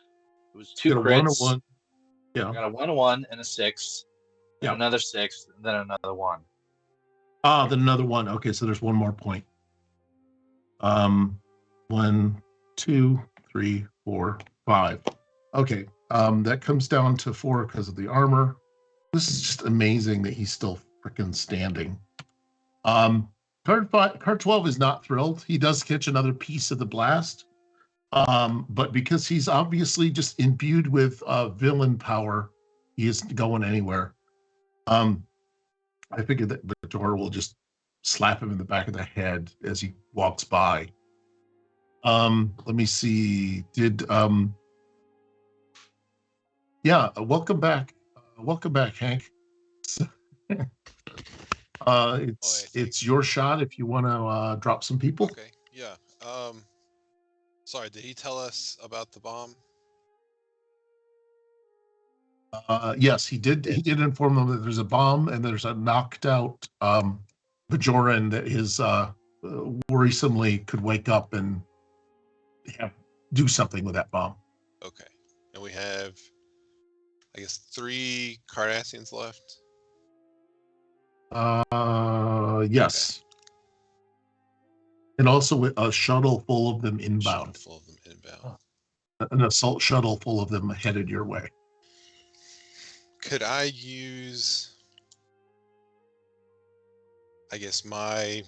It was 2 Got a crits. 1, 1. Yeah. I got a 1 and a 6. Then Yeah. another 6. And then another 1. Then another 1. Okay, so there's one more point. 1, 2, 3, 4, 5. Okay. That comes down to 4 because of the armor. This is just amazing that he's still freaking standing. Card 12 is not thrilled. He does catch another piece of the blast. But because he's obviously just imbued with villain power, he isn't going anywhere. I figured that Bajor will just slap him in the back of the head as he walks by. Let me see. Welcome back. Welcome back, Hank. It's your shot if you want to drop some people. Okay. Yeah. Sorry, did he tell us about the bomb? Yes, he did. He did inform them that there's a bomb and there's a knocked out Bajoran that is worrisomely could wake up and do something with that bomb. Okay. And we have, I guess, 3 Cardassians left. Yes. Okay. And also a shuttle full of them inbound. An assault shuttle full of them headed your way. Could I use, I guess, my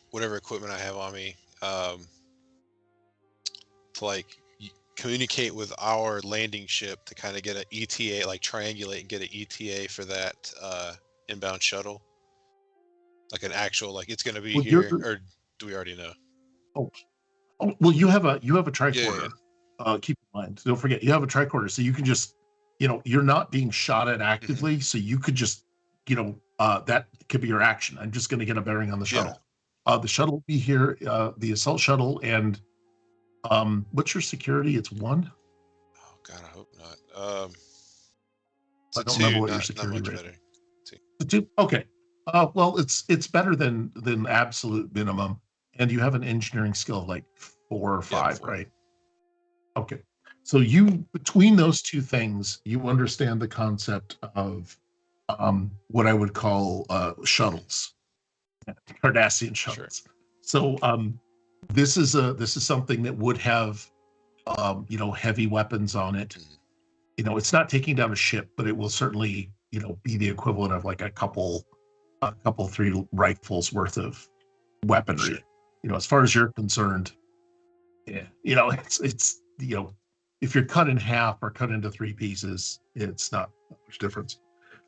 whatever equipment I have on me to like communicate with our landing ship to kind of get an ETA, like triangulate and get an ETA for that inbound shuttle? Like an actual, like it's going to be here, or do we already know? Oh, well, you have a tricorder. Yeah. Keep in mind, don't forget, you have a tricorder, so you can just, you're not being shot at actively, so you could just, that could be your action. I'm just going to get a bearing on the shuttle. Yeah. The shuttle will be here, the assault shuttle, and what's your security? It's 1? Oh God, I hope not. I don't remember what your security rate is. 2. Okay. Well, it's better than absolute minimum, and you have an engineering skill of like 4 or 5, 4. Right? Okay. So between those two things, you understand the concept of what I would call shuttles, Cardassian shuttles. Sure. So This is something that would have, heavy weapons on it. It's not taking down a ship, but it will certainly, be the equivalent of like a couple, 3 rifles worth of weaponry. As far as you're concerned, yeah, it's if you're cut in half or cut into 3 pieces, it's not much difference.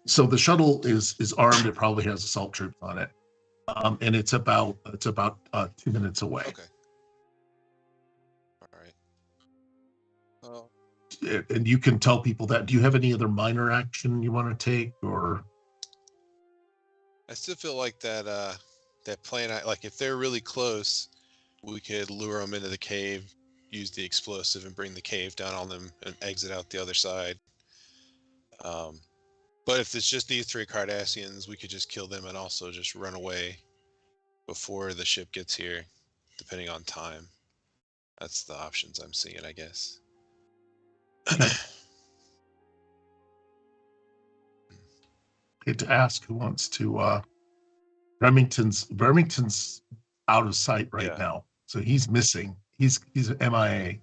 So the shuttle is armed. It probably has assault troops on it, and it's about 2 minutes away. Okay. All right. Well, And you can tell people that. Do you have any other minor action you want to take, or? I still feel like that plan. Like if they're really close, we could lure them into the cave, use the explosive, and bring the cave down on them and exit out the other side. But if it's just these 3 Cardassians, we could just kill them and also just run away before the ship gets here, depending on time. That's the options I'm seeing, I guess. Hate to ask who wants to. Remington's out of sight right now, so he's missing. He's MIA.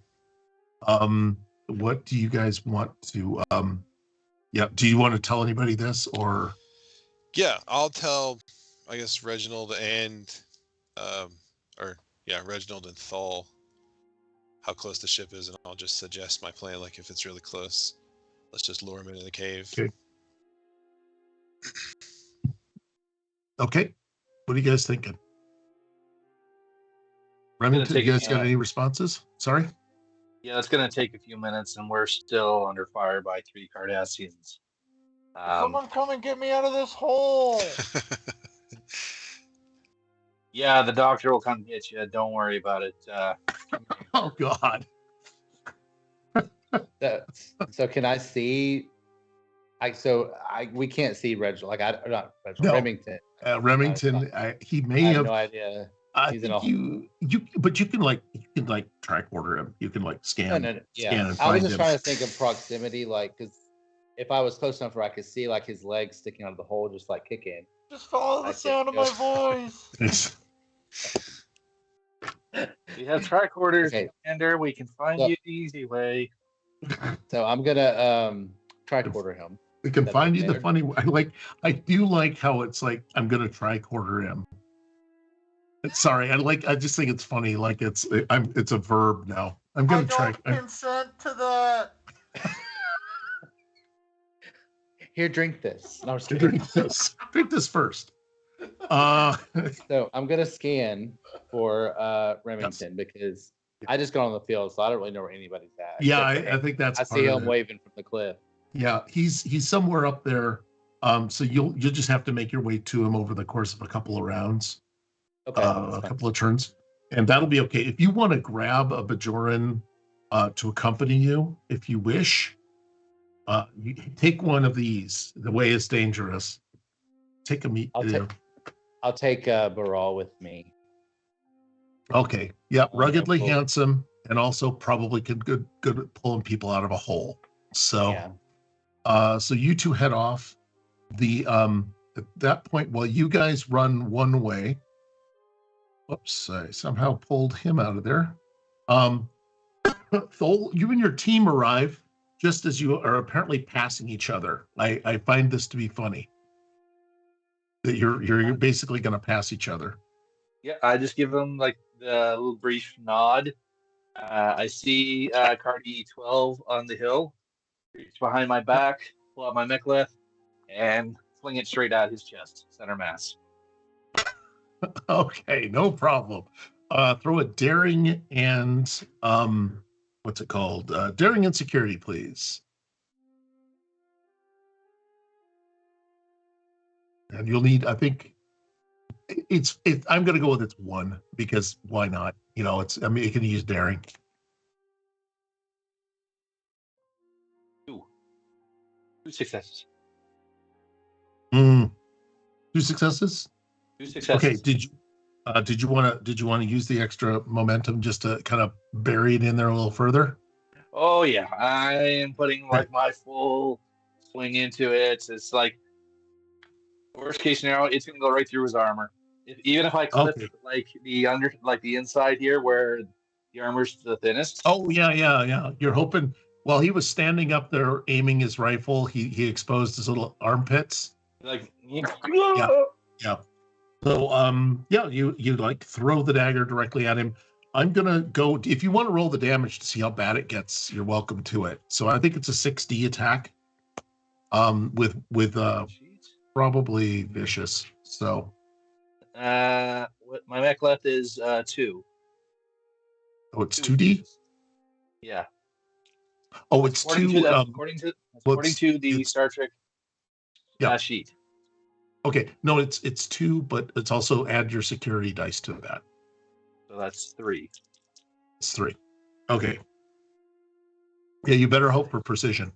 What do you guys want to? Do you want to tell anybody this, or? Yeah, I'll tell, I guess, Reginald and Reginald and Thal how close the ship is, and I'll just suggest my plan. Like if it's really close, let's just lure him into the cave. Okay. What are you guys thinking? Remington, you guys got any responses? Sorry? Yeah, it's going to take a few minutes, and we're still under fire by 3 Cardassians. Someone come and get me out of this hole! Yeah, the doctor will come get you. Don't worry about it. Oh, God. So can I see? We can't see Reginald. Not Reginald. No. Remington. Remington. He may I have have no idea. He's in a but you can tricorder him. You can scan. No. Yeah. Scan and I was find just him. trying to think of proximity, because if I was close enough where I could see his legs sticking out of the hole, just kicking. Just follow the sound of my voice. We have tricorders, Okay. Commander. We can find you the easy way. So I'm gonna tricorder him. We can find you the funny way. I do like how it's I'm gonna tricorder him. Sorry, I just think it's funny. It's a verb now. I'm gonna try. I don't consent to that. Here, drink this. No, Drink this. Drink this first. So I'm gonna scan for Remington because I just got on the field, so I don't really know where anybody's at. Yeah, I think that's. I see him waving from the cliff. Yeah, he's somewhere up there. So you'll just have to make your way to him over the course of a couple of rounds. Okay. A couple of turns, and that'll be okay. If you want to grab a Bajoran to accompany you, if you wish, you take one of these. The way is dangerous. Take a meet. I'll take Baral with me. Okay. Yeah, ruggedly handsome, and also probably good at pulling people out of a hole. So, so you two head off. At that point, while you guys run one way. Whoops! I somehow pulled him out of there. Thol, you and your team arrive just as you are apparently passing each other. I find this to be funny. That you're basically going to pass each other. Yeah, I just give them the little brief nod. I see Cardi 12 on the hill. Reach behind my back, pull out my mek'leth, and fling it straight at his chest, center mass. Okay, no problem. Throw a daring and what's it called? Daring and security, please. And you'll need, I think, I'm going to go with it's 1 because why not? You can use daring. 2 successes. 2 successes. 2 successes. Okay. Did you want to use the extra momentum just to kind of bury it in there a little further? Oh yeah, I am putting my full swing into it. It's worst case scenario, it's gonna go right through his armor. Even if I clip Okay. like the inside here where the armor's the thinnest. Oh yeah. You're hoping. Well, he was standing up there aiming his rifle. He exposed his little armpits. Like Yeah. So yeah, you like throw the dagger directly at him. I'm gonna go. If you want to roll the damage to see how bad it gets, you're welcome to it. So I think it's a 6D attack. With probably vicious. So what my mech left is 2. oh, it's 2D. Yeah. Oh, it's according 2. According to the Star Trek sheet. Okay, no, it's 2, but it's also add your security dice to that. So that's 3. It's 3. Okay. Yeah, you better hope for precision.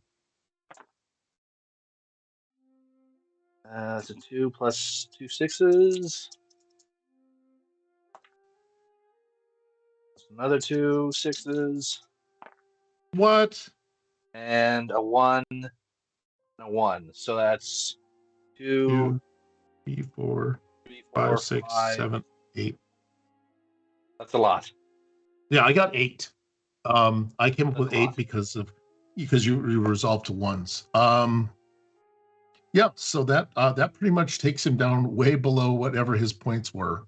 So 2 plus 2 6s. Another 2 6s. What? And a 1 and a 1. So that's 2, 3, 4, 4 5, 6, 5. 7, 8. That's a lot. Yeah, I got 8. I came up with 8 lot. because you resolved to 1s. Yeah, so that pretty much takes him down way below whatever his points were.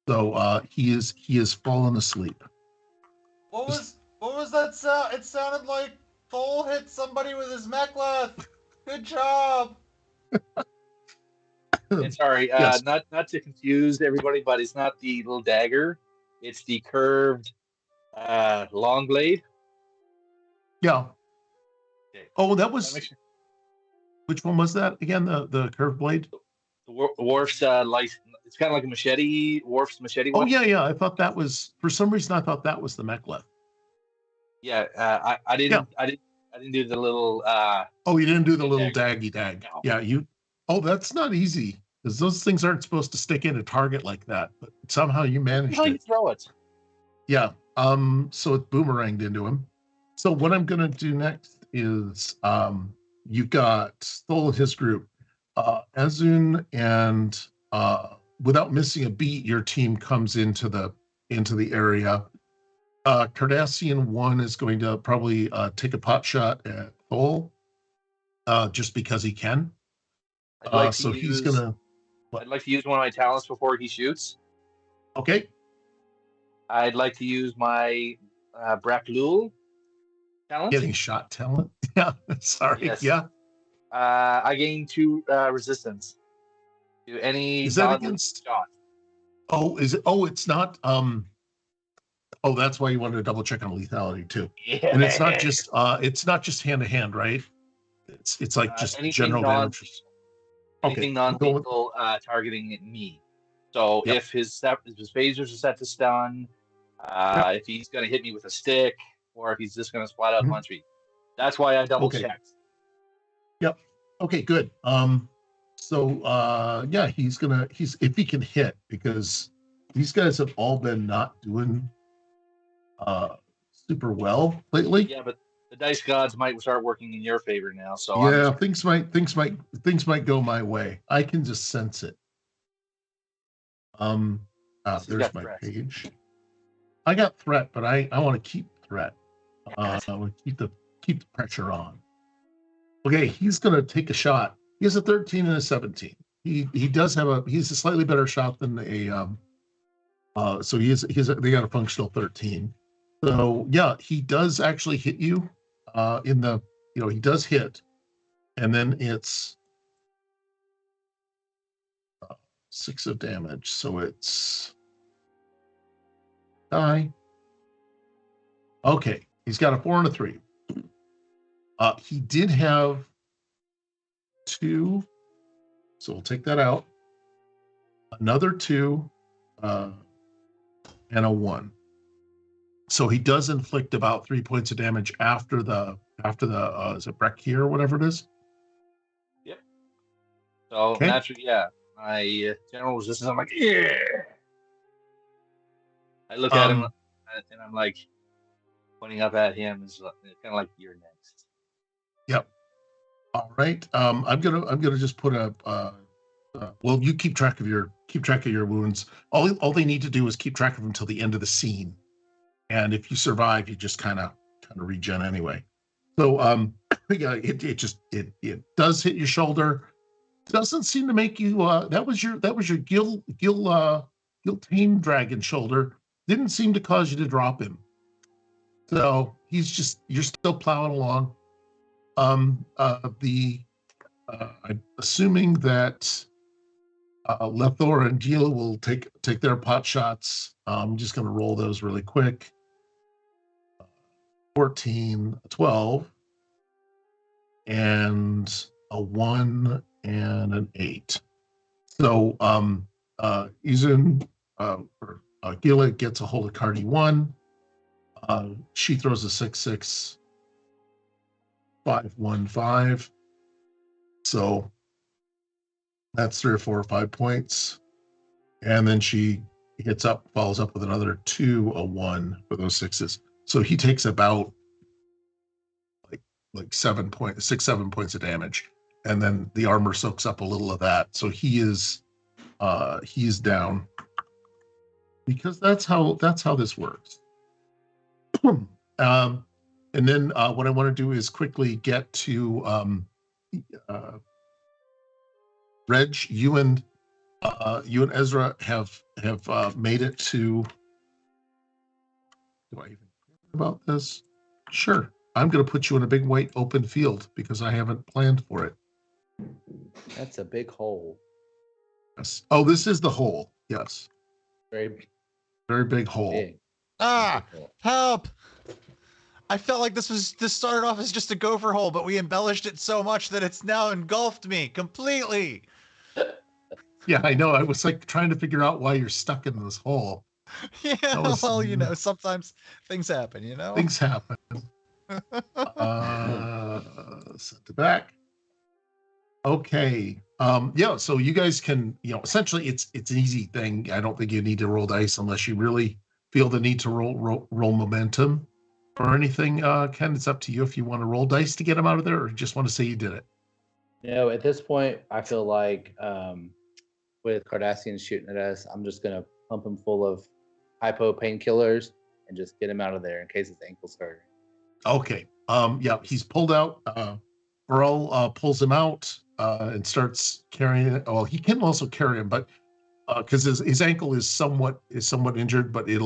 So he is fallen asleep. What was that sound? It sounded like Thole hit somebody with his mek'leth. Good job. And sorry, Yes. not to confuse everybody, but it's not the little dagger; it's the curved long blade. Yeah. Okay. Oh, that was. Which one was that again? The curved blade. The Worf's like it's kind of like a machete. Worf's machete. Oh yeah. I thought that was, for some reason, I thought that was the mek'leth. Yeah, I didn't. Yeah. I didn't do the little. Oh, you didn't do the little daggy. No. Yeah, you. Oh, that's not easy because those things aren't supposed to stick in a target like that. But somehow you managed How it. you throw it? Yeah. So it boomeranged into him. So what I'm gonna do next is you got Thole, his group, Azun, and without missing a beat, your team comes into the area. Cardassian 1 is going to probably take a pot shot at Thole, just because he can. I'd like to so use, he's gonna. I'd like to use one of my talents before he shoots. Okay. I'd like to use my Braklul talent. Getting shot talent. Yeah. Sorry. Yes. Yeah. I gain 2 resistance to any Is that against shot. Oh, is it? Oh, it's not. Oh, that's why you wanted to double check on lethality too. Yeah. And it's not just hand to hand, right? It's like just general damage. Anything non-lethal targeting me. So if his phasers are set to stun, if he's going to hit me with a stick, or if he's just going to splat out and punch me, that's why I double checked. Yep. Okay. Good. So yeah, he's if he can hit, because these guys have all been not doing super well lately. Yeah, but the dice gods might start working in your favor now. So yeah, things might go my way. I can just sense it. There's my page. I got threat, but I want to keep threat. I want to keep the pressure on. Okay, he's gonna take a shot. He has a 13 and a 17. He does have he's a slightly better shot than a so they got a functional 13. So yeah, he does actually hit you he does hit, and then it's 6 of damage. So it's die. Okay, he's got a 4 and a 3. He did have 2, so we'll take that out. Another 2, and a 1. So he does inflict about 3 points of damage after the is it Breck here or whatever it is? Yep. So naturally, yeah, my general resistance. I'm like, yeah. I look at him and I'm like, pointing up at him is kind of like, you're next. Yep. All right. I'm gonna just put well, you keep track of your keep track of your wounds. All they need to do is keep track of them until the end of the scene, and if you survive, you just kind of regen anyway. So yeah, it does hit your shoulder. Doesn't seem to make you. That was your Gil-tane dragon shoulder. Didn't seem to cause you to drop him. So you're still plowing along. I'm assuming that Lethor and Gila will take their pot shots. I'm just going to roll those really quick. 14, 12, and a 1 and an 8. So Izun Gila gets a hold of Cardi 1. She throws a 6/6, 5/1/5. So that's 3 or 4 or 5 points. And then she follows up with another 2, a 1 for those 6s. So he takes about like 7 points of damage. And then the armor soaks up a little of that. So he is down. Because that's how this works. And then what I want to do is quickly get to Reg. You and Ezra have made it to. Do I even care about this? Sure. I'm going to put you in a big white open field because I haven't planned for it. That's a big hole. Yes. Oh, this is the hole. Yes. Very big hole. big. Help! I felt like this started off as just a gopher hole, but we embellished it so much that it's now engulfed me completely. Yeah, I know. I was like trying to figure out why you're stuck in this hole. Yeah, well, sometimes things happen, Things happen. Send it back. Okay. Yeah, so you guys can, essentially it's an easy thing. I don't think you need to roll dice unless you really feel the need to roll momentum or anything. Ken, it's up to you if you want to roll dice to get him out of there or just want to say you did it. At this point, I feel like with Cardassian shooting at us, I'm just going to pump him full of hypo painkillers and just get him out of there in case his ankle's hurting. Okay. Yeah, he's pulled out. Burl pulls him out and starts carrying it. Well, he can also carry him, but because his ankle is somewhat injured, but it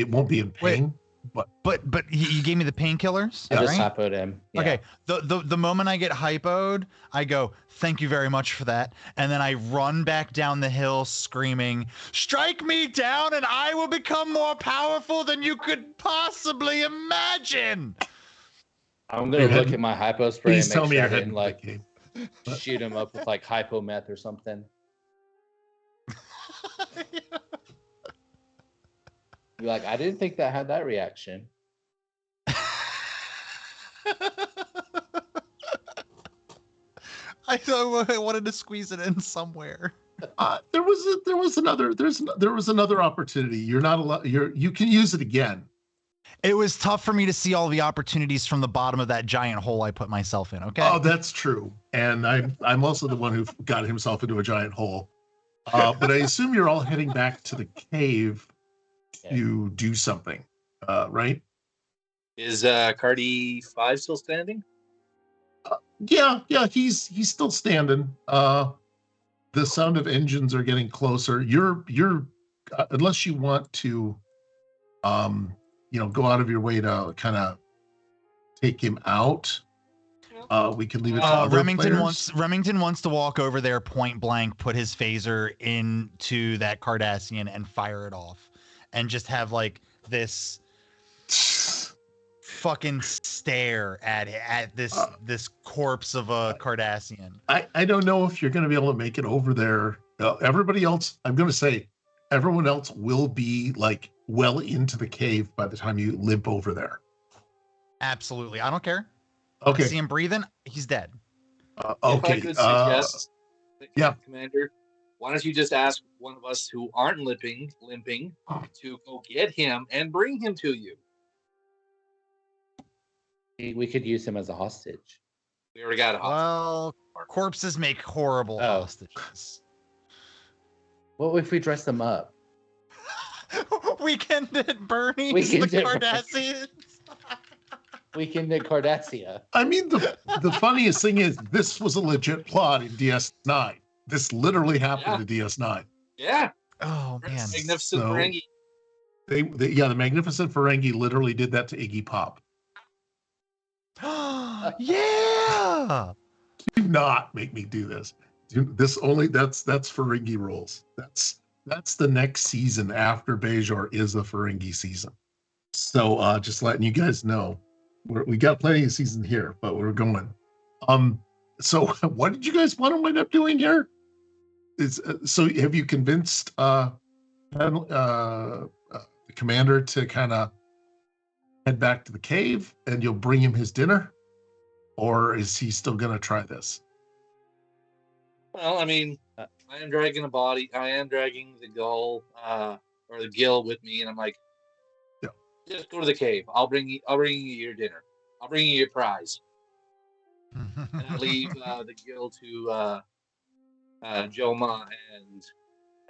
won't be in pain. But you gave me the painkillers. I just hypoed him. Yeah. Okay. The moment I get hypoed, I go, thank you very much for that, and then I run back down the hill screaming, "Strike me down, and I will become more powerful than you could possibly imagine." I'm gonna look at my hypo spray and make sure I didn't shoot him up with like hypo meth or something. Be like, I didn't think that had that reaction. I thought I wanted to squeeze it in somewhere. There was another opportunity. You're not allowed. You can use it again. It was tough for me to see all the opportunities from the bottom of that giant hole I put myself in. Okay. Oh, that's true. And I'm also the one who got himself into a giant hole. But I assume you're all heading back to the cave to do something, right? Is Cardi 5 still standing? Yeah, he's still standing. The sound of engines are getting closer. You're unless you want to, go out of your way to kind of take him out. We can leave it to other players. Remington wants to walk over there point blank, put his phaser into that Cardassian and fire it off, and just have like this fucking stare at this corpse of a Cardassian. I don't know if you're going to be able to make it over there. Everybody else, I'm going to say, everyone else will be like well into the cave by the time you limp over there. Absolutely, I don't care. Okay. I see him breathing. He's dead. Okay. If I could suggest, yeah, Commander, why don't you just ask one of us who aren't limping to go get him and bring him to you? We could use him as a hostage. We already got a hostage. Well, corpses make horrible hostages. What if we dress them up? Weekend at Bernie's, Weekend the at Bernie's. Cardassians. Weekend at Cardassia. I mean, the funniest thing is this was a legit plot in DS9. This literally happened in DS9. Yeah. Oh man. Magnificent So- Ferengi. The Magnificent Ferengi literally did that to Iggy Pop. Yeah. Do not make me do this. That's Ferengi rules. That's the next season after Bajor is the Ferengi season. So just letting you guys know, we got plenty of season here, but we're going. So what did you guys want to wind up doing here? So have you convinced the commander to kind of head back to the cave and you'll bring him his dinner, or is he still going to try this? Well, I mean, I am dragging a body. I am dragging the gull or the gill with me, and I'm like, Yeah. Just go to the cave. I'll bring you your dinner. I'll bring you your prize. And I leave the gill to Joma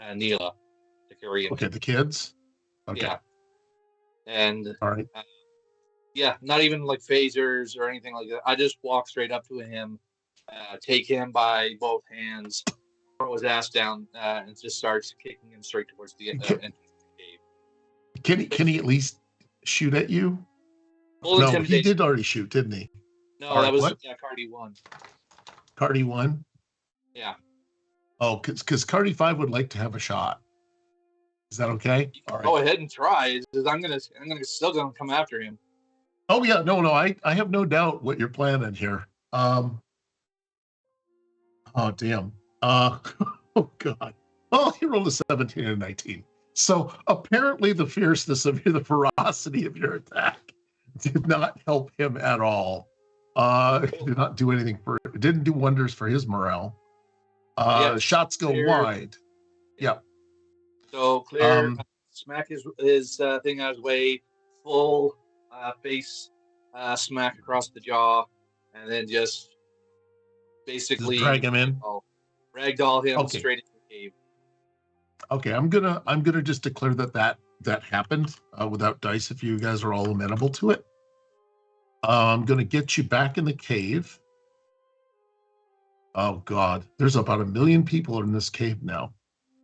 and Neela to carry him. Okay, the kids. Okay. Yeah. And All right. yeah, not even like phasers or anything like that. I just walk straight up to him, take him by both hands, throw his ass down, and just starts kicking him straight towards the entrance of the cave. Can he at least shoot at you? Full No, he intimidation. did already shoot, didn't he? No, All right, that was what? Cardi 1. Cardi 1? Yeah. Oh, because Cardi 5 would like to have a shot. Is that okay? All right. Go ahead and try. I'm still gonna come after him. Oh yeah, no, I have no doubt what you're planning here. Oh damn. Oh god. Oh, he rolled a 17 and a 19. So apparently the fierceness of the ferocity of your attack did not help him at all. Did not do anything it didn't do wonders for his morale. Shots go wide. Yep. So clear, smack his thing out of his way, full face smack across the jaw, and then just basically Just drag him in. Ragdoll him Okay. straight into the cave. Okay, I'm gonna just declare that happened without dice if you guys are all amenable to it. I'm gonna get you back in the cave. Oh God, there's about 1 million people in this cave now,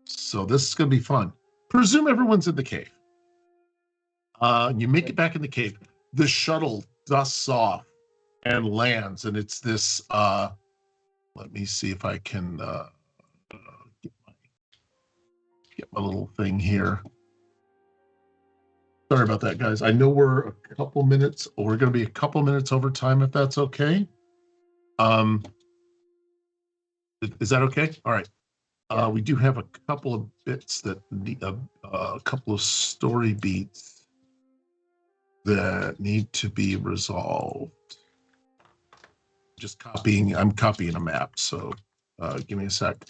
so this is gonna be fun. Presume everyone's in the cave. You make it back in the cave. The shuttle dusts off and lands, and it's this. Let me see if I can get my little thing here. Sorry about that, guys. I know we're a couple minutes, or we're going to be a couple minutes over time, if that's okay. Is that okay? All right. We do have a couple of bits that need a couple of story beats that need to be resolved. I'm copying a map, so give me a sec.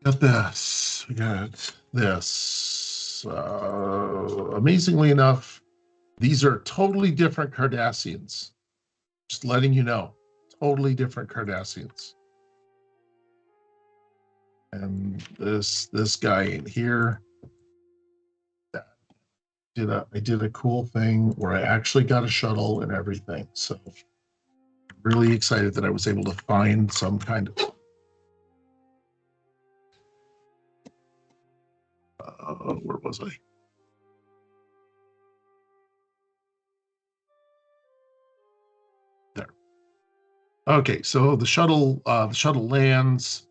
Got this. We got this. Amazingly enough, these are totally different Cardassians. Just letting you know, totally different Cardassians. And this guy in here. I did a cool thing where I actually got a shuttle and everything. So really excited that I was able to find some kind of where was I? There. Okay, so the shuttle lands.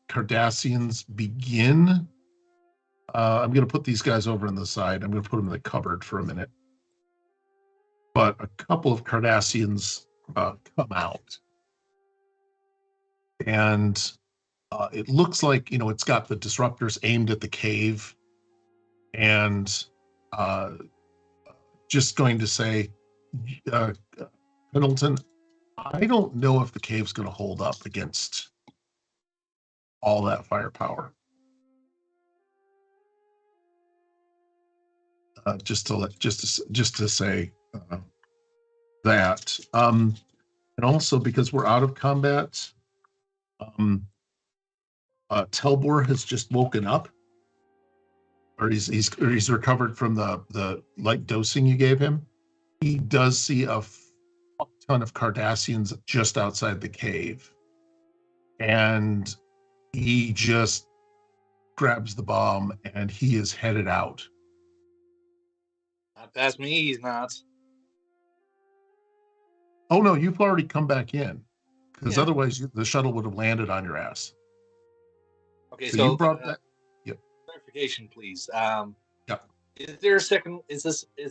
Cardassians begin. I'm going to put these guys over on the side. I'm going to put them in the cupboard for a minute. But a couple of Cardassians come out. And it looks like, it's got the disruptors aimed at the cave. And just going to say, Pendleton, I don't know if the cave's going to hold up against all that firepower. Just to say that, and also because we're out of combat, Telbor has just woken up, or he's recovered from the light dosing you gave him. He does see a ton of Cardassians just outside the cave, and he just grabs the bomb and he is headed out. Not past me, he's not. Oh no, you've already come back in, because Yeah. otherwise the shuttle would have landed on your ass. Okay, So so you brought that. Yep. clarification, please. Yep. Is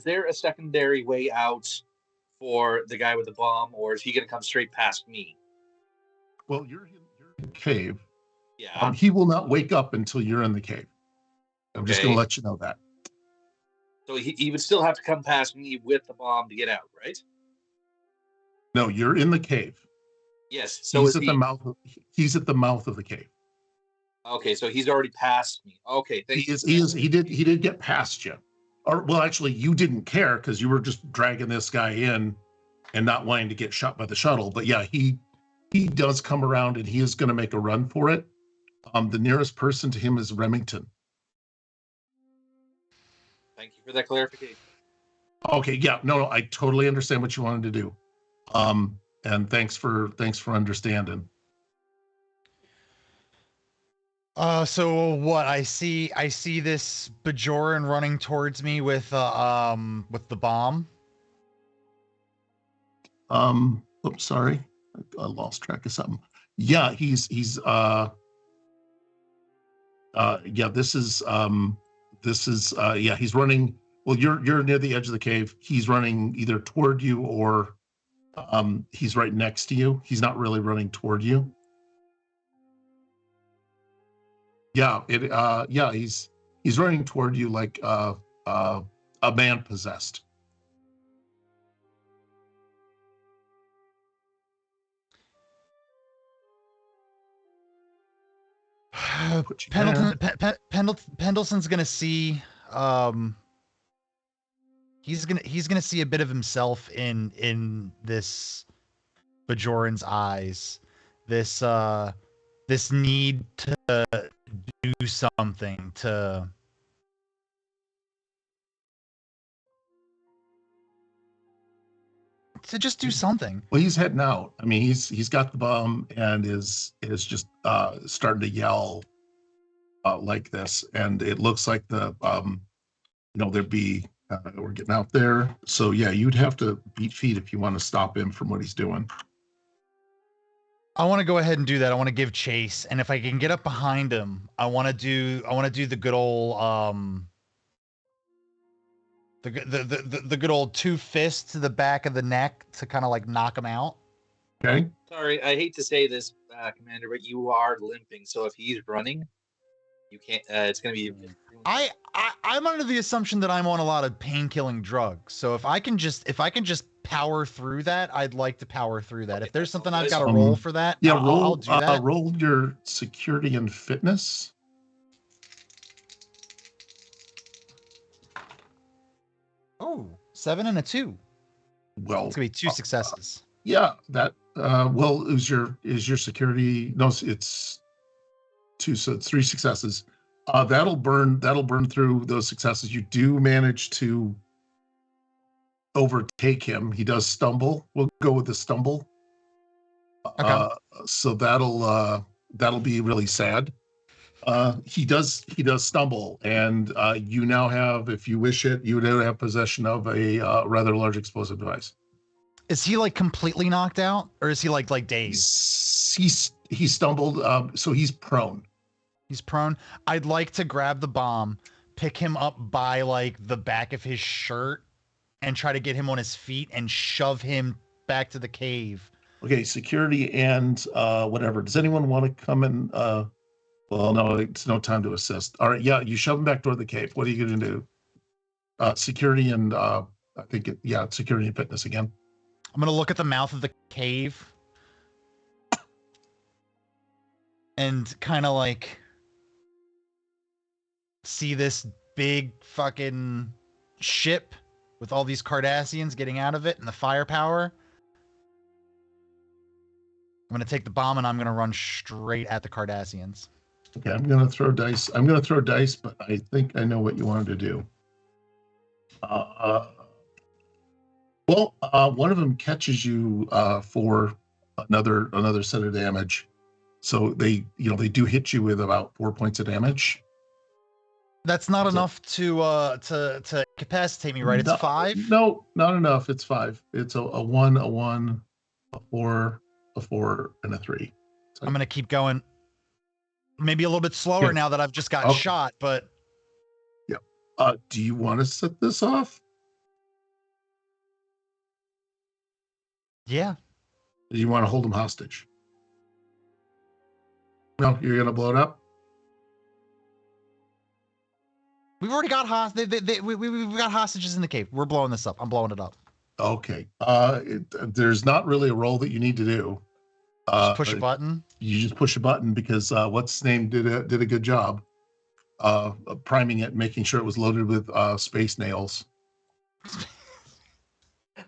there a secondary way out for the guy with the bomb, or is he going to come straight past me? Well, you're in the cave. Yeah. He will not wake up until you're in the cave. I'm just going to let you know that. So he would still have to come past me with the bomb to get out, right? No, you're in the cave. Yes. So he's at the mouth. He's at the mouth of the cave. Okay, so he's already past me. Okay, thank you. He did get past you. Or well, actually, you didn't care because you were just dragging this guy in and not wanting to get shot by the shuttle. But yeah, he does come around and he is going to make a run for it. The nearest person to him is Remington. Thank you for that clarification. Okay, yeah, no, I totally understand what you wanted to do. And thanks for understanding. So what I see this Bajoran running towards me with the bomb. Oops, sorry, I lost track of something. Yeah, he's yeah, this is yeah, he's running. Well, you're near the edge of the cave. He's running either toward you or he's right next to you. He's not really running toward you. Yeah, yeah, he's running toward you like a man possessed. Pendleton's gonna see he's gonna see a bit of himself in this Bajoran's eyes. This need to do something to just do something. Well, he's heading out. I mean, he's got the bomb and is just starting to yell like this, and it looks like the there'd be we're getting out there. So yeah, you'd have to beat feet if you want to stop him from what he's doing. I want to go ahead and do that. I want to give chase, and if I can get up behind him, I want to do the good old the good old 2 fists to the back of the neck to kind of like knock him out. Okay. Sorry, I hate to say this, Commander, but you are limping. So if he's running, you can't. It's gonna be. I'm under the assumption that I'm on a lot of pain-killing drugs. So if I can just power through that, I'd like to power through that. If there's something I've got to roll for that, yeah, I'll do that. Roll your security and fitness. Oh, 7 and a 2. Well, it's gonna be 2 successes. Yeah, that well, is your security? No, it's 2, so it's 3 successes. That'll burn through those successes. You do manage to overtake him. He does stumble. We'll go with the stumble. Okay. So that'll be really sad. He does stumble, and you now have, if you wish it, you would have possession of a rather large explosive device. Is he like completely knocked out, or is he like dazed? He stumbled, so he's prone. He's prone. I'd like to grab the bomb, pick him up by like the back of his shirt, and try to get him on his feet and shove him back to the cave. Okay, security and whatever. Does anyone want to come and? Well, no, it's no time to assist. All right, yeah, you shove him back toward the cave. What are you going to do? Security and I think security and fitness again. I'm going to look at the mouth of the cave and kind of like see this big fucking ship with all these Cardassians getting out of it and the firepower. I'm going to take the bomb and I'm going to run straight at the Cardassians. Okay, I'm gonna throw dice. I'm gonna throw dice, but I think I know what you wanted to do. One of them catches you for another set of damage. So they do hit you with about 4 points of damage. That's not enough to incapacitate me, right? It's 5? No, not enough. It's 5. It's a 1, a 1, a 4, a 4, and a 3. So, I'm gonna keep going. Maybe a little bit slower Okay. now that I've just got shot, but yeah. Do you want to set this off? Yeah. Do you want to hold them hostage? No, you're gonna blow it up. We've already got we've got hostages in the cave. We're blowing this up. I'm blowing it up. Okay. There's not really a roll that you need to do. Just push a button. You just push a button because what's his name did a good job priming it, making sure it was loaded with space nails.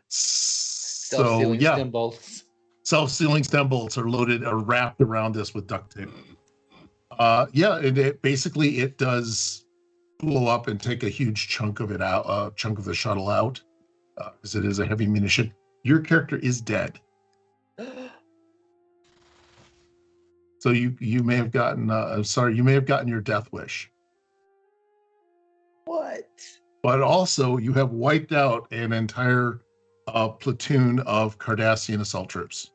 So yeah, stem bolts. Self-sealing stem bolts are loaded or wrapped around this with duct tape. It basically it does blow up and take a huge chunk of it out, chunk of the shuttle out, because it is a heavy munition. Your character is dead. So you may have gotten you may have gotten your death wish. What? But also you have wiped out an entire platoon of Cardassian assault troops.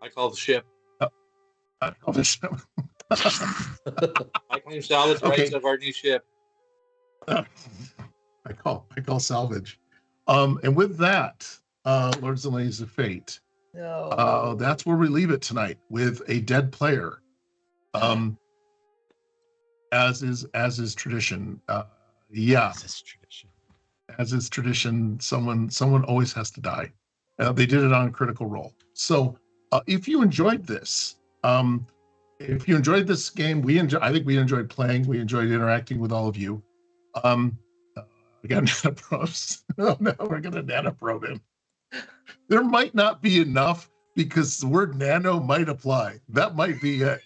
I call the ship. I call the ship. I claim salvage rights of our new ship. I call salvage. And with that, Lords and Ladies of Fate, that's where we leave it tonight with a dead player. As is tradition. As is tradition, someone always has to die. They did it on Critical Role. So if you enjoyed this, game, I think we enjoyed playing. We enjoyed interacting with all of you. We got nanoprobes. Oh no, we're gonna nanoprobe him. There might not be enough because the word nano might apply. That might be it.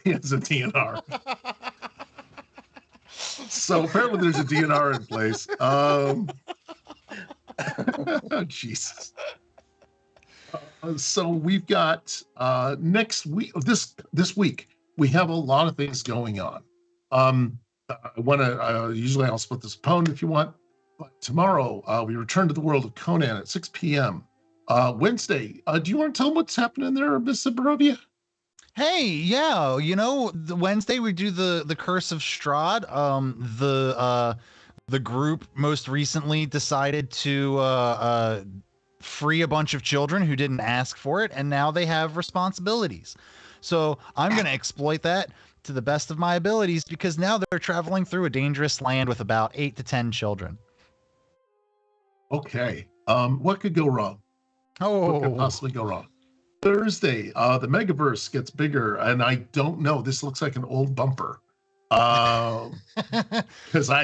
He has a DNR. So apparently there's a DNR in place. Jesus. So we've got next week, this week, we have a lot of things going on. I want to, usually I'll split this opponent if you want, but tomorrow we return to the world of Conan at 6 p.m. Wednesday, do you want to tell them what's happening there, Miss Barovia? Hey, yeah, the Wednesday we do the Curse of Strahd. The group most recently decided to free a bunch of children who didn't ask for it, and now they have responsibilities. So I'm going to exploit that to the best of my abilities because now they're traveling through a dangerous land with about 8 to 10 children. Okay. What could go wrong? What could possibly go wrong? Thursday, the Megaverse gets bigger, and I don't know. This looks like an old bumper. Because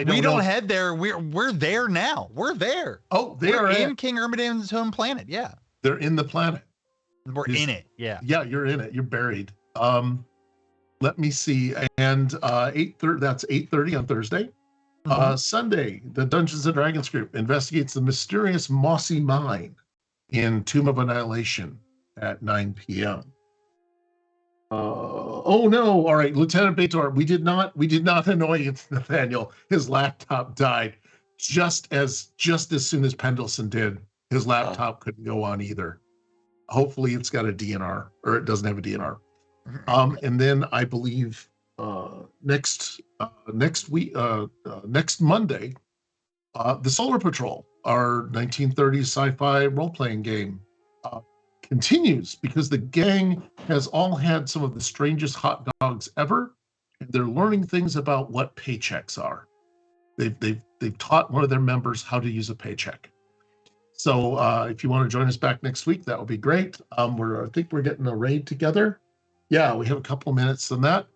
we don't head there. We're there now. We're there. Oh, we're in King Ermedin's home planet. Yeah, they're in the planet. We're in it. Yeah, you're in it. You're buried. Let me see. And 8:30. That's 8:30 on Thursday. Mm-hmm. Sunday, the Dungeons and Dragons group investigates the mysterious mossy mine in Tomb of Annihilation at 9 p.m. Oh no! All right, Lieutenant Bajor, we did not annoy Nathaniel. His laptop died just as soon as Pendleton did. His laptop couldn't go on either. Hopefully, it's got a DNR, or it doesn't have a DNR. And then I believe next Monday, the Solar Patrol, our 1930s sci-fi role-playing game, continues because the gang has all had some of the strangest hot dogs ever, and they're learning things about what paychecks are. They've taught one of their members how to use a paycheck. So if you want to join us back next week, that would be great. I think we're getting a raid together. Yeah, we have a couple of minutes on that.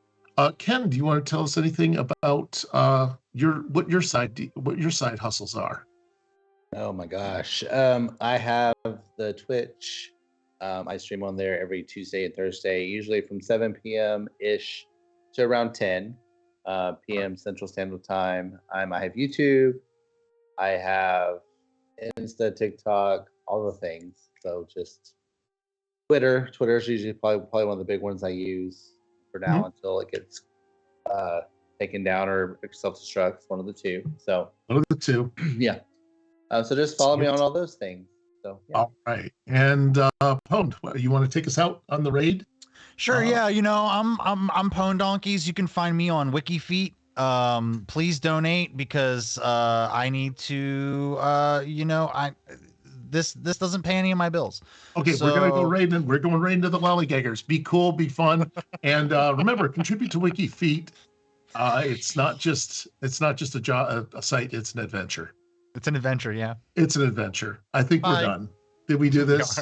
Ken, do you want to tell us anything about what your side hustles are? Oh my gosh. I have the Twitch I stream on there every Tuesday and Thursday, usually from 7 p.m. ish to around 10 p.m. Central Standard Time. I have YouTube. I have Insta, TikTok, all the things. So just Twitter. Twitter is usually probably one of the big ones I use for now until it gets taken down or self-destructs, one of the two. So One of the two. yeah. So just follow me on all those things. So yeah. All right. And Pwned, you want to take us out on the raid? Sure, yeah. You know, I'm Pwn Donkeys. You can find me on WikiFeet. Please donate because I need to this doesn't pay any of my bills. Okay, So, we're gonna go raid and we're going right into the lollygaggers. Be cool, be fun, and remember, contribute to WikiFeet. It's not just a site, it's an adventure. It's an adventure, yeah. It's an adventure. I think we're done. Did we do this?